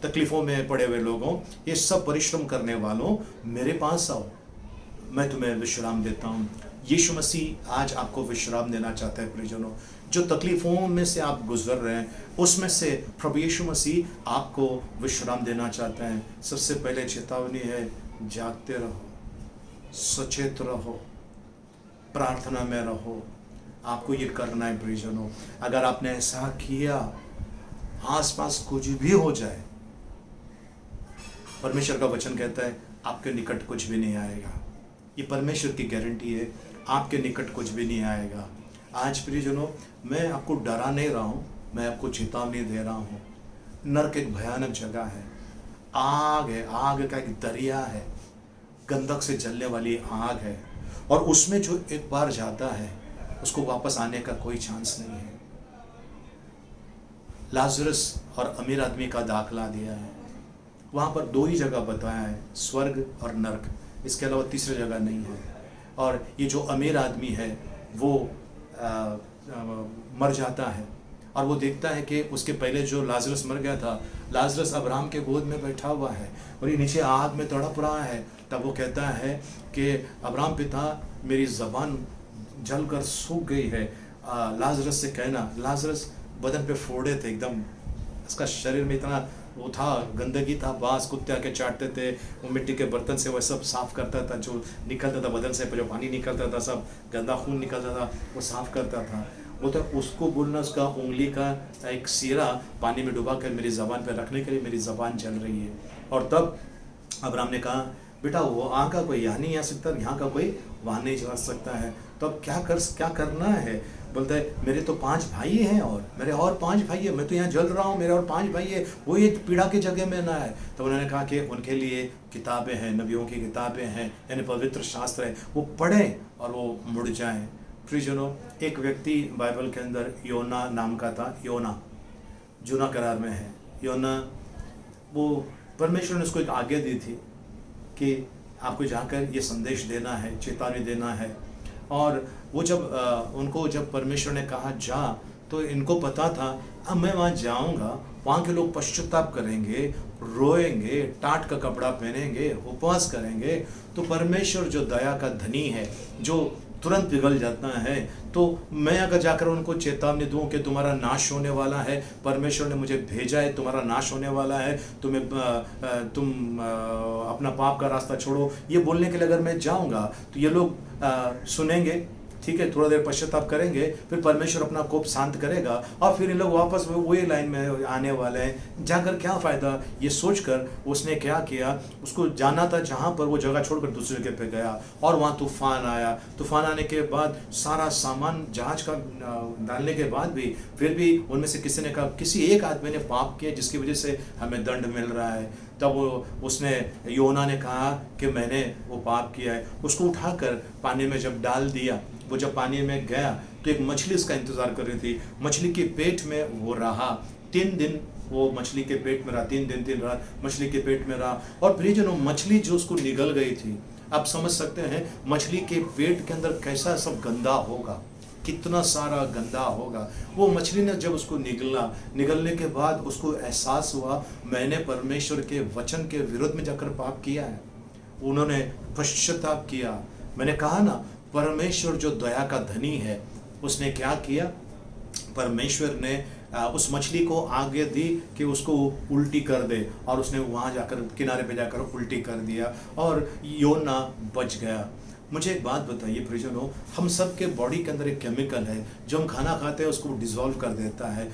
तकलीफ़ों में पड़े हुए लोगों, ये सब परिश्रम करने वालों, मेरे पास आओ, मैं तुम्हें विश्राम देता हूँ। यीशु मसीह आज आपको विश्राम देना चाहता है प्रियजनों। जो तकलीफ़ों में से आप गुजर रहे हैं, उसमें से प्रभु यीशु मसीह आपको विश्राम देना चाहता है। सबसे पहले चेतावनी है, जागते रहो, सचेत रहो, प्रार्थना में रहो। आपको ये करना है प्रियजनों। अगर आपने ऐसा किया, आसपास कुछ भी हो जाए, परमेश्वर का वचन कहता है आपके निकट कुछ भी नहीं आएगा। ये परमेश्वर की गारंटी है, आपके निकट कुछ भी नहीं आएगा। आज प्रियजनों, मैं आपको डरा नहीं रहा हूँ, मैं आपको चेतावनी दे रहा हूँ। नरक एक भयानक जगह है, आग है, आग का एक दरिया है, गंधक से जलने वाली आग है, और उसमें जो एक बार जाता है उसको वापस आने का कोई चांस नहीं है। लाजरस और अमीर आदमी का दाखला दिया है, वहाँ पर दो ही जगह बताया है, स्वर्ग और नरक, इसके अलावा तीसरी जगह नहीं है। और ये जो अमीर आदमी है वो मर जाता है, और वो देखता है कि उसके पहले जो लाजरस मर गया था, लाजरस अब्राहम के गोद में बैठा हुआ है और ये नीचे आग में तड़प रहा है। तब वो कहता है कि अब्राहम पिता, मेरी ज़बान जलकर सूख गई है। लाजरस से कहना, लाजरस बदन पे फोड़े थे एकदम, उसका शरीर में इतना वो था, गंदगी था, बांस कुत्ते आके चाटते थे, वो मिट्टी के बर्तन से वह सब साफ़ करता था, जो निकलता था बदन से, जो पानी निकलता था, सब गंदा खून निकलता था, वो साफ़ करता था। वो तो उसको बोलना, उसका उंगली का एक सिरा पानी में डुबा कर मेरी ज़बान पर रखने के लिए मेरी ज़बान जल रही है। और तब अब्राहम ने कहा, बेटा वो वहाँ का कोई यहाँ नहीं आ सकता, यहाँ का कोई वहाँ नहीं जा सकता है, तो अब क्या करना है? बोलता है, मेरे तो 5 भाई हैं, और मेरे और 5 भाई है, मैं तो यहाँ जल रहा हूँ, मेरे और 5 भाई है, वो ये पीड़ा की जगह में ना है। तो उन्होंने कहा कि उनके लिए किताबें हैं, नबियों की किताबें हैं, यानी पवित्र शास्त्र है, वो पढ़ें और वो मुड़ जाएं। प्रियजनों, एक व्यक्ति बाइबल के अंदर योना नाम का था। योना जूना करार में है। योना, वो परमेश्वर ने उसको एक आज्ञा दी थी कि आपको जाकर ये संदेश देना है, चेतावनी देना है। और वो जब परमेश्वर ने कहा जा, तो इनको पता था अब मैं वहाँ जाऊँगा, वहाँ के लोग पश्चाताप करेंगे, रोएंगे, टाट का कपड़ा पहनेंगे, उपवास करेंगे। तो परमेश्वर जो दया का धनी है, जो तुरंत पिघल जाता है, तो मैं अगर जाकर उनको चेतावनी दूं कि तुम्हारा नाश होने वाला है, परमेश्वर ने मुझे भेजा है, तुम्हारा नाश होने वाला है, तुम अपना पाप का रास्ता छोड़ो, ये बोलने के लिए अगर मैं जाऊंगा तो ये लोग सुनेंगे, ठीक है, थोड़ा देर पश्चाताप करेंगे, फिर परमेश्वर अपना कोप शांत करेगा और फिर इन लोग वापस वही लाइन में आने वाले हैं, जाकर क्या फ़ायदा। ये सोचकर उसने क्या किया, उसको जाना था जहाँ पर, वो जगह छोड़कर दूसरी जगह पे गया, और वहाँ तूफान आया। तूफान आने के बाद सारा सामान जहाज का डालने के बाद भी फिर भी उनमें से किसी ने कहा, किसी एक आदमी ने पाप किया जिसकी वजह से हमें दंड मिल रहा है। तब उसने, योना ने कहा कि मैंने वो पाप किया है। उसको उठाकर पानी में जब डाल दिया, वो जब पानी में गया तो एक मछली उसका इंतज़ार कर रही थी। मछली के पेट में वो रहा 3 दिन, वो मछली के पेट में रहा, 3 दिन 3 रात मछली के पेट में रहा। और प्रियजनों, मछली जो उसको निगल गई थी, आप समझ सकते हैं मछली के पेट के अंदर कैसा सब गंदा होगा, कितना सारा गंदा होगा। वो मछली ने जब उसको निगलने के बाद उसको एहसास हुआ, मैंने परमेश्वर के वचन के विरुद्ध में जाकर पाप किया है। उन्होंने पश्चाताप किया। मैंने कहा ना, परमेश्वर जो दया का धनी है, उसने क्या किया, परमेश्वर ने उस मछली को आगे दी कि उसको उल्टी कर दे, और उसने वहाँ जाकर किनारे पे जाकर उल्टी कर दिया और योना बच गया। मुझे एक बात बताइए प्रियजनों, हम सब के बॉडी के अंदर एक केमिकल है जो हम खाना खाते हैं उसको डिसॉल्व कर देता है।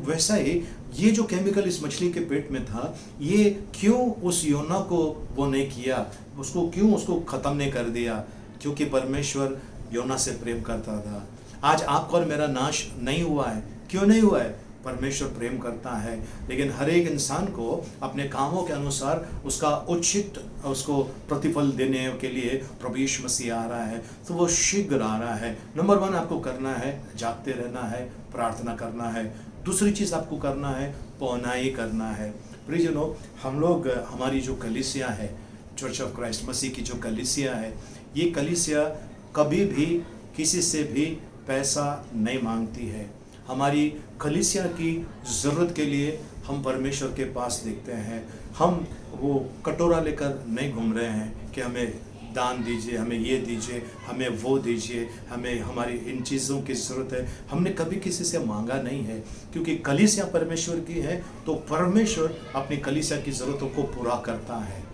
वैसा ही ये जो केमिकल इस मछली के पेट में था, ये क्यों उस योना को वो नहीं किया, उसको क्यों उसको ख़त्म नहीं कर दिया? क्योंकि परमेश्वर योना से प्रेम करता था। आज आपका और मेरा नाश नहीं हुआ है। क्यों नहीं हुआ है? परमेश्वर प्रेम करता है, लेकिन हर एक इंसान को अपने कामों के अनुसार उसका उचित उसको प्रतिफल देने के लिए प्रभु यीशु मसीह आ रहा है, तो वो शीघ्र आ रहा है। नंबर 1 आपको करना है, जागते रहना है, प्रार्थना करना है। दूसरी चीज़ आपको करना है, पौनाई करना है। प्रियजनों, हम लोग, हमारी जो कलीसिया है, चर्च ऑफ क्राइस्ट मसीह की जो कलीसिया है, ये कलीसिया कभी भी किसी से भी पैसा नहीं मांगती है। हमारी कलीसिया की ज़रूरत के लिए हम परमेश्वर के पास देखते हैं। हम वो कटोरा लेकर नहीं घूम रहे हैं कि हमें दान दीजिए, हमें ये दीजिए, हमें वो दीजिए, हमें हमारी इन चीज़ों की ज़रूरत है। हमने कभी किसी से मांगा नहीं है, क्योंकि कलीसिया परमेश्वर की है, तो परमेश्वर अपनी कलीसिया की ज़रूरतों को पूरा करता है।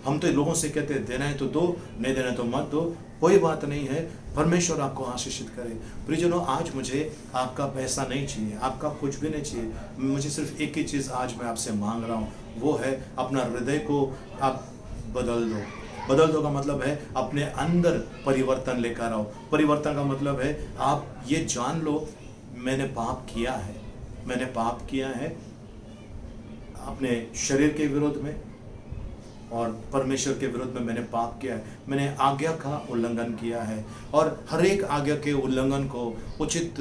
हम तो लोगों से कहते हैं देना है तो दो, नहीं देना है तो मत दो, कोई बात नहीं है। परमेश्वर आपको आशीषित करे। प्रियजनों, आज मुझे आपका पैसा नहीं चाहिए, आपका कुछ भी नहीं चाहिए। मुझे सिर्फ एक ही चीज़ आज मैं आपसे मांग रहा हूँ, वो है अपना हृदय को आप बदल दो। बदल दो का मतलब है अपने अंदर परिवर्तन लेकर आओ। परिवर्तन का मतलब है आप ये जान लो, मैंने पाप किया है, मैंने पाप किया है अपने शरीर के विरोध में और परमेश्वर के विरुद्ध में मैंने पाप किया है। मैंने आज्ञा का उल्लंघन किया है और हर एक आज्ञा के उल्लंघन को उचित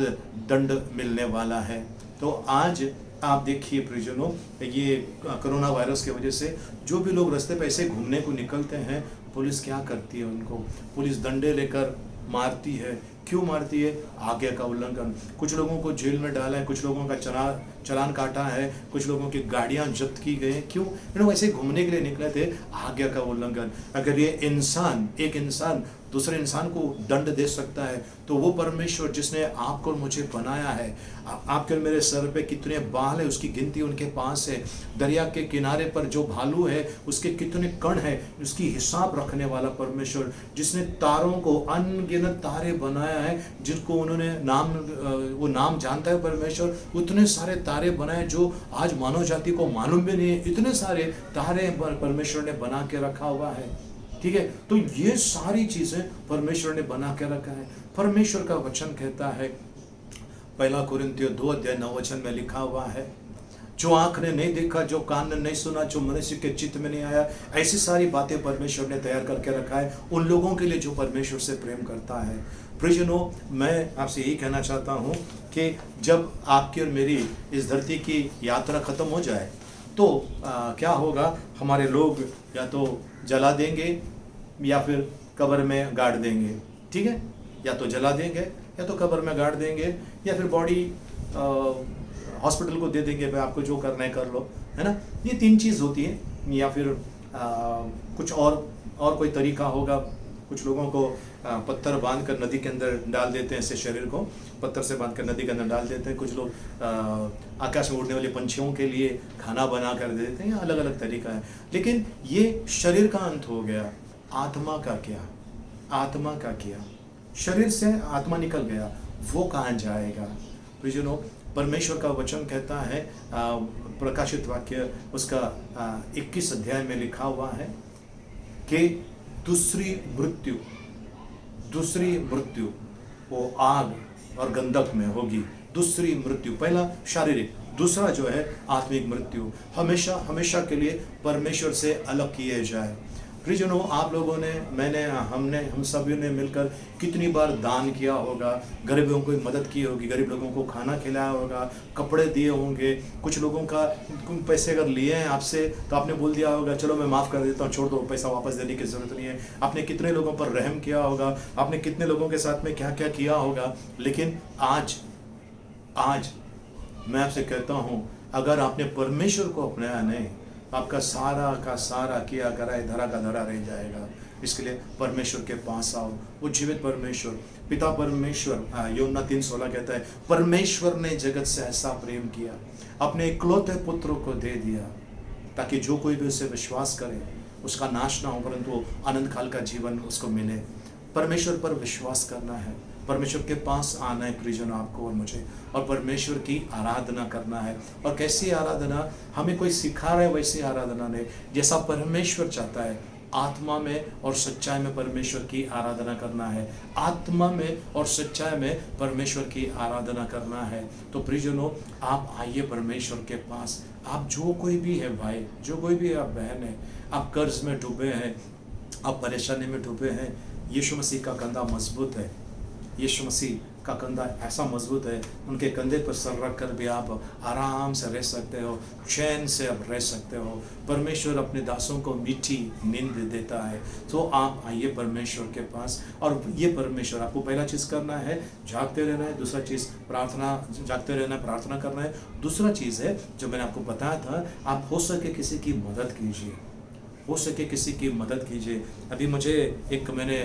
दंड मिलने वाला है। तो आज आप देखिए प्रियजनों, ये कोरोना वायरस की वजह से जो भी लोग रास्ते पे ऐसे घूमने को निकलते हैं, पुलिस क्या करती है उनको? पुलिस डंडे लेकर मारती है। क्यों मारती है? आज्ञा का उल्लंघन। कुछ लोगों को जेल में डाला है, कुछ लोगों का चलान काटा है, कुछ लोगों की गाड़ियां जब्त की गई। क्यों? ये लोग ऐसे घूमने के लिए निकले थे। आज्ञा का उल्लंघन। अगर ये इंसान, एक इंसान दूसरे इंसान को दंड दे सकता है, तो वो परमेश्वर जिसने आपको और मुझे बनाया है, आपके और मेरे सर पे कितने बाल है उसकी गिनती उनके पास है। दरिया के किनारे पर जो भालू है उसके कितने कण है उसकी हिसाब रखने वाला परमेश्वर, जिसने तारों को अनगिनत तारे बनाया है, जिनको उन्होंने वो नाम जानता है परमेश्वर। उतने सारे तारे बनाए जो आज मानव जाति को मालूम भी नहीं है। इतने सारे तारे परमेश्वर ने बना के रखा हुआ है। ठीक है, तो ये सारी चीजें परमेश्वर ने बना के रखा है। परमेश्वर का वचन कहता है, 1 कुरिन्थियों 2:9 में लिखा हुआ है, जो आंख ने नहीं देखा, जो कान ने नहीं सुना, जो मनुष्य के चित्त में नहीं आया, ऐसी सारी बातें परमेश्वर ने तैयार करके रखा है उन लोगों के लिए जो परमेश्वर से प्रेम करता है। प्रियजनों, मैं आपसे यही कहना चाहता हूँ कि जब आपकी और मेरी इस धरती की यात्रा खत्म हो जाए तो क्या होगा? हमारे लोग या तो जला देंगे या फिर कब्र में गाड़ देंगे। ठीक है, या तो जला देंगे या तो कब्र में गाड़ देंगे या फिर बॉडी हॉस्पिटल को दे देंगे, भाई आपको जो करना है कर लो, है ना। ये 3 चीज़ होती है। या फिर कुछ और कोई तरीका होगा। कुछ लोगों को पत्थर बांध कर नदी के अंदर डाल देते हैं, ऐसे शरीर को पत्थर से बांध कर नदी के अंदर डाल देते हैं। कुछ लोग आकाश में उड़ने वाले पंछियों के लिए खाना बना कर दे देते हैं। अलग अलग तरीका है। लेकिन ये शरीर का अंत हो गया, आत्मा का क्या? आत्मा का क्या? शरीर से आत्मा निकल गया, वो कहाँ जाएगा? प्रियजनों, परमेश्वर का वचन कहता है, प्रकाशित वाक्य उसका 21 अध्याय में लिखा हुआ है कि दूसरी मृत्यु वो आग और गंधक में होगी। दूसरी मृत्यु, पहला शारीरिक, दूसरा जो है आत्मिक मृत्यु, हमेशा हमेशा के लिए परमेश्वर से अलग किए जाए। प्रियजनों, आप लोगों ने, मैंने, हम सभी ने मिलकर कितनी बार दान किया होगा, गरीबों को मदद की होगी, गरीब लोगों को खाना खिलाया होगा, कपड़े दिए होंगे। कुछ लोगों का पैसे अगर लिए हैं आपसे तो आपने बोल दिया होगा चलो मैं माफ़ कर देता हूँ, छोड़ दो, पैसा वापस देने की ज़रूरत नहीं है। आपने कितने लोगों पर रहम किया होगा, आपने कितने लोगों के साथ में क्या क्या किया होगा। लेकिन आज मैं आपसे कहता हूँ, अगर आपने परमेश्वर को अपनाया नहीं, आपका सारा का सारा किया करा धरा का धरा रह जाएगा। इसके लिए परमेश्वर के पास आओ। वो जीवित परमेश्वर, पिता परमेश्वर, यूहन्ना 3:16 कहता है, परमेश्वर ने जगत से ऐसा प्रेम किया, अपने इकलौते पुत्र को दे दिया, ताकि जो कोई भी उससे विश्वास करे उसका नाश ना हो, परंतु अनंत काल का जीवन उसको मिले। परमेश्वर पर विश्वास करना है, परमेश्वर के पास आना है प्रियजन आपको और मुझे, और परमेश्वर की आराधना करना है। और कैसी आराधना? हमें कोई सिखा रहा है वैसी आराधना नहीं, जैसा परमेश्वर चाहता है। आत्मा में और सच्चाई में परमेश्वर की आराधना करना है। आत्मा में और सच्चाई में परमेश्वर की आराधना करना है। तो प्रियजनों, आप आइए परमेश्वर के पास। आप जो कोई भी है भाई, जो कोई भी आप बहन है, आप कर्ज में डूबे हैं, आप परेशानी में डूबे हैं, यीशु मसीह का कंधा मजबूत है। यीशु मसीह का कंधा ऐसा मजबूत है, उनके कंधे पर सर रख कर भी आप आराम से रह सकते हो, चैन से आप रह सकते हो। परमेश्वर अपने दासों को मीठी नींद देता है। तो आप आइए परमेश्वर के पास, और ये परमेश्वर आपको पहला चीज़ करना है जागते रहना है, दूसरा चीज़ प्रार्थना, जागते रहना है, प्रार्थना करना है। दूसरा चीज़ है जो मैंने आपको बताया था, आप हो सके किसी की मदद कीजिए, हो सके किसी की मदद कीजिए। अभी मुझे एक मैंने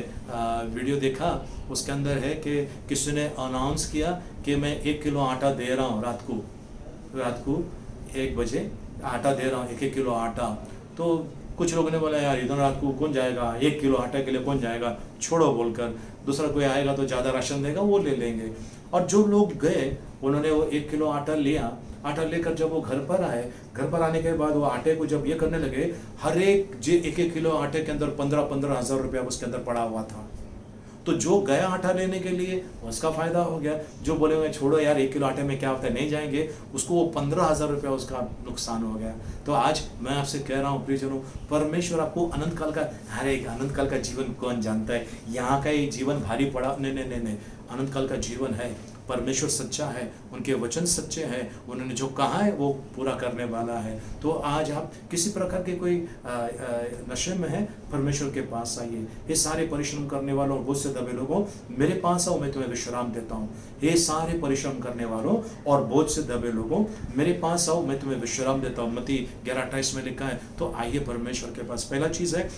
वीडियो देखा, उसके अंदर है कि किसी ने अनाउंस किया कि मैं 1 किलो आटा दे रहा हूँ, रात को 1 बजे आटा दे रहा हूँ, 1 किलो आटा। तो कुछ लोगों ने बोला यार इधर रात को कौन जाएगा, 1 किलो आटे के लिए कौन जाएगा, छोड़ो बोलकर। दूसरा कोई आएगा तो ज़्यादा राशन देगा, वो ले लेंगे। और जो लोग गए उन्होंने वो 1 किलो आटा लिया। आटा लेकर जब वो घर पर आए, घर पर आने के बाद वो आटे को जब ये करने लगे, हर एक जो 1 किलो आटे के अंदर 15-15 हज़ार रुपया उसके अंदर पड़ा हुआ था। तो जो गया आटा लेने के लिए उसका फायदा हो गया, जो बोलेंगे छोड़ो यार 1 किलो आटे में क्या होता है, नहीं जाएंगे, उसको वो 15,000 रुपया उसका नुकसान हो गया। तो आज मैं आपसे कह रहा हूँ प्रियजनों, परमेश्वर आपको अनंत काल का, अरे अनंत काल का जीवन कौन जानता है, यहाँ का ये जीवन भारी पड़ा, नहीं, अनंत काल का जीवन है। परमेश्वर सच्चा है, उनके वचन सच्चे हैं, उन्होंने जो कहा है वो पूरा करने वाला है। तो आज आप किसी प्रकार के कोई नशे में है, परमेश्वर के पास आइए। ये सारे परिश्रम करने वालों और बोझ से दबे लोगों, मेरे पास आओ, मैं तुम्हें विश्राम देता हूँ। ये सारे परिश्रम करने वालों और बोझ से दबे लोगों, मेरे पास आओ, मैं तुम्हें विश्राम देता हूँ। मत्ती 11:28 में लिखा है। तो आइए परमेश्वर के पास। पहला चीज़ है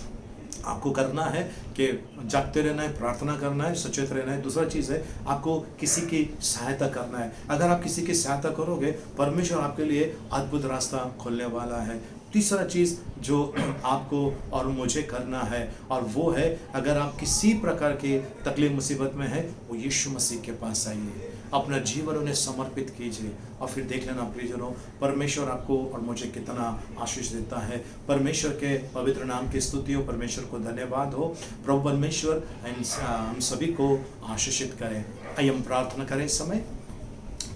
आपको करना है कि जागते रहना है, प्रार्थना करना है, सचेत रहना है। दूसरा चीज़ है आपको किसी की सहायता करना है। अगर आप किसी की सहायता करोगे, परमेश्वर आपके लिए अद्भुत रास्ता खोलने वाला है। तीसरा चीज़ जो आपको और मुझे करना है, और वो है अगर आप किसी प्रकार की तकलीफ मुसीबत में है, वो यीशु मसीह के पास आइए, अपना जीवन उन्हें समर्पित कीजिए, और फिर देख लेना प्रियजनों, परमेश्वर आपको और मुझे कितना आशीष देता है। परमेश्वर के पवित्र नाम की स्तुति हो, परमेश्वर को धन्यवाद हो। प्रभु परमेश्वर हम सभी को आशीषित करें। आइए हम प्रार्थना करें इस समय।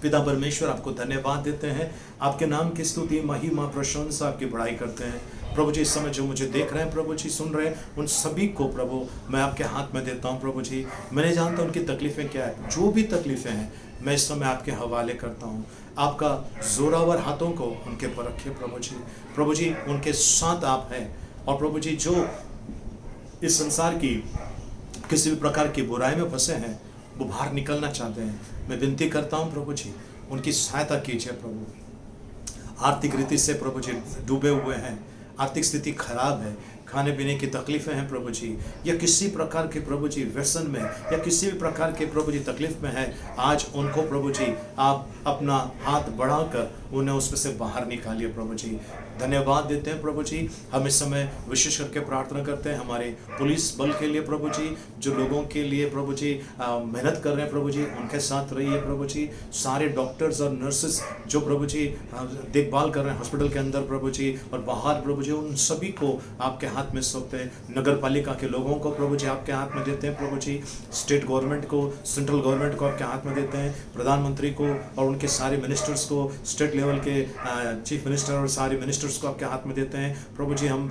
पिता परमेश्वर, आपको धन्यवाद देते हैं, आपके नाम की स्तुति, महिमा, प्रशंसा, आपकी बड़ाई करते हैं। प्रभु जी, इस समय जो मुझे देख रहे हैं, प्रभु जी सुन रहे हैं, उन सभी को प्रभु मैं आपके हाथ में देता हूं। प्रभु जी, मैं नहीं जानता उनकी तकलीफ़ें क्या है, जो भी तकलीफ़ें हैं मैं इस समय आपके हवाले करता हूं। आपका जोरावर हाथों को उनके पर रखिए प्रभु जी। प्रभु जी, उनके साथ आप हैं, और प्रभु जी जो इस संसार की किसी भी प्रकार की बुराई में फंसे हैं, वो बाहर निकलना चाहते हैं, मैं विनती करता हूं प्रभु जी, उनकी सहायता कीजिए प्रभु। आर्थिक रीति से प्रभु जी डूबे हुए हैं, आर्थिक स्थिति खराब है, खाने पीने की तकलीफ़ें हैं प्रभु जी, या किसी प्रकार के प्रभु जी व्यसन में, या किसी भी प्रकार के प्रभु जी तकलीफ़ में है, आज उनको प्रभु जी आप अपना हाथ बढ़ाकर उन्हें उसमें से बाहर निकालिए प्रभु जी। धन्यवाद देते हैं प्रभु जी। हम इस समय विशेष करके प्रार्थना करते हैं हमारे पुलिस बल के लिए प्रभु जी, जो लोगों के लिए प्रभु जी मेहनत कर रहे हैं प्रभु जी, उनके साथ रहिए प्रभु जी। सारे डॉक्टर्स और नर्सेस जो प्रभु जी देखभाल कर रहे हैं हॉस्पिटल के अंदर प्रभु जी और बाहर प्रभु जी, उन सभी को आपके हाथ में सौंपते हैं। नगर पालिका के लोगों को प्रभु जी आपके हाथ में देते हैं प्रभु जी। स्टेट गवर्नमेंट को, सेंट्रल गवर्नमेंट को आपके हाथ में देते हैं। प्रधानमंत्री को और उनके सारे मिनिस्टर्स को, स्टेट लेवल के चीफ मिनिस्टर और सारे मिनिस्टर्स को आपके हाथ में देते हैं प्रभु जी। हम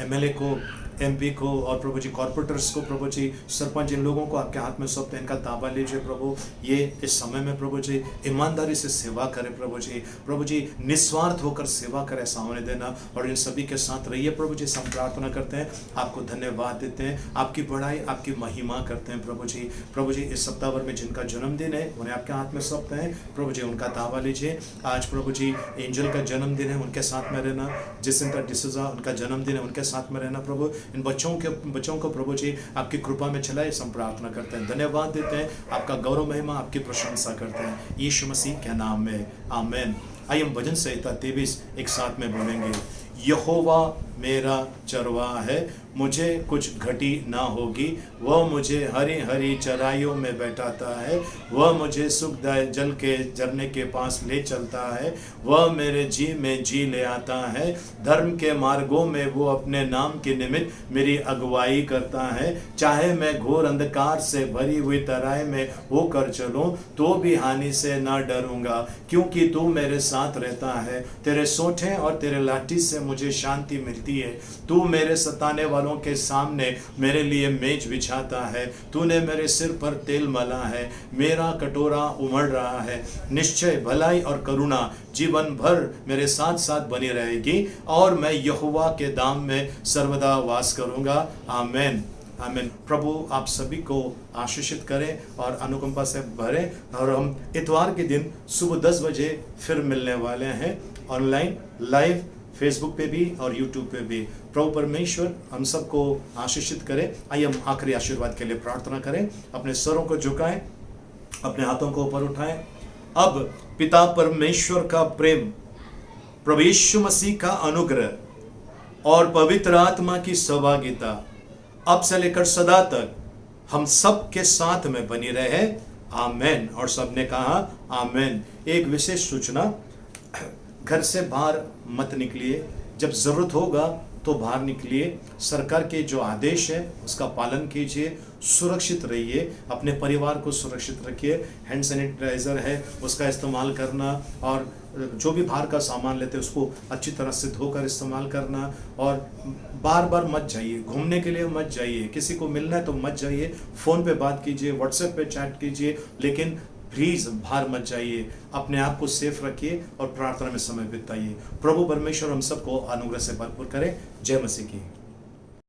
एमएलए को, एमपी को और प्रभु जी कॉर्पोरेटर्स को प्रभु जी, सरपंच, इन लोगों को आपके हाथ में सौंपते हैं। इनका ताबा लीजिए प्रभु। ये इस समय में प्रभु जी ईमानदारी से सेवा करें प्रभु जी। प्रभु जी निस्वार्थ होकर सेवा करें, सामने देना, और इन सभी के साथ रहिए प्रभु जी। हम प्रार्थना करते हैं, आपको धन्यवाद देते हैं, आपकी बड़ाई, आपकी महिमा करते हैं प्रभु जी। प्रभु जी इस सप्ताह भर में जिनका जन्मदिन है उन्हें आपके हाथ में सौंपते हैं प्रभु जी। उनका ताबा लीजिए। आज प्रभु जी एंजल का जन्मदिन है, उनके साथ में रहना। जिसिंता डिसूजा उनका जन्मदिन है, उनके साथ में रहना प्रभु। इन बच्चों को प्रभु जी आपकी कृपा में चलाए, हम प्रार्थना करते हैं। धन्यवाद देते हैं, आपका गौरव महिमा, आपकी प्रशंसा करते हैं यीशु मसीह के नाम में, आमीन। आइए हम भजन संहिता 23 एक साथ में बोलेंगे। यहोवा मेरा चरवाहा है, मुझे कुछ घटी ना होगी। वह मुझे हरी हरी चराइयों में बैठाता है, वह मुझे सुखदायक जल के झरने के पास ले चलता है। वह मेरे जी में जी ले आता है, धर्म के मार्गों में वो अपने नाम के निमित्त मेरी अगुवाई करता है। चाहे मैं घोर अंधकार से भरी हुई तराई में होकर चलूं, तो भी हानि से ना डरूंगा, क्योंकि तू मेरे साथ रहता है। तेरे सोंठे और तेरे लाठी से मुझे शांति मिलती मिलती है। तू मेरे सताने वालों के सामने मेरे लिए मेज बिछाता है। तूने मेरे सिर पर तेल मला है, मेरा कटोरा उमड़ रहा है। निश्चय भलाई और करुणा जीवन भर मेरे साथ साथ बनी रहेगी और मैं यहोवा के धाम में सर्वदा वास करूंगा। आमीन आमीन। प्रभु आप सभी को आशीषित करें और अनुकंपा से भरें। और हम इतवार के दिन सुबह 10 बजे फिर मिलने वाले हैं, ऑनलाइन लाइव, फेसबुक पे भी और यूट्यूब पे भी। प्रभु परमेश्वर हम सबको आशीषित करें। आइए हम आखिरी आशीर्वाद के लिए प्रार्थना करें। अपने सरों को झुकाएं, अपने हाथों को ऊपर उठाएं। अब पिता परमेश्वर का प्रेम, प्रभु यीशु मसीह का अनुग्रह और पवित्र आत्मा की सहभागिता अब से लेकर सदा तक हम सब के साथ में बनी रहे। आमेन। और सबने कहा आमेन। एक विशेष सूचना, घर से बाहर मत निकलिए, जब जरूरत होगा तो बाहर निकलिए। सरकार के जो आदेश है उसका पालन कीजिए, सुरक्षित रहिए, अपने परिवार को सुरक्षित रखिए। हैंड सैनिटाइजर है उसका इस्तेमाल करना, और जो भी बाहर का सामान लेते हैं उसको अच्छी तरह से धोकर इस्तेमाल करना। और बार बार मत जाइए, घूमने के लिए मत जाइए, किसी को मिलना है तो मत जाइए, फ़ोन पे बात कीजिए, व्हाट्सएप पे चैट कीजिए, लेकिन प्लीज़ बाहर मत जाइए। अपने आप को सेफ रखिए और प्रार्थना में समय बिताइए। प्रभु परमेश्वर हम सबको अनुग्रह से भरपूर करें। जय मसीह की।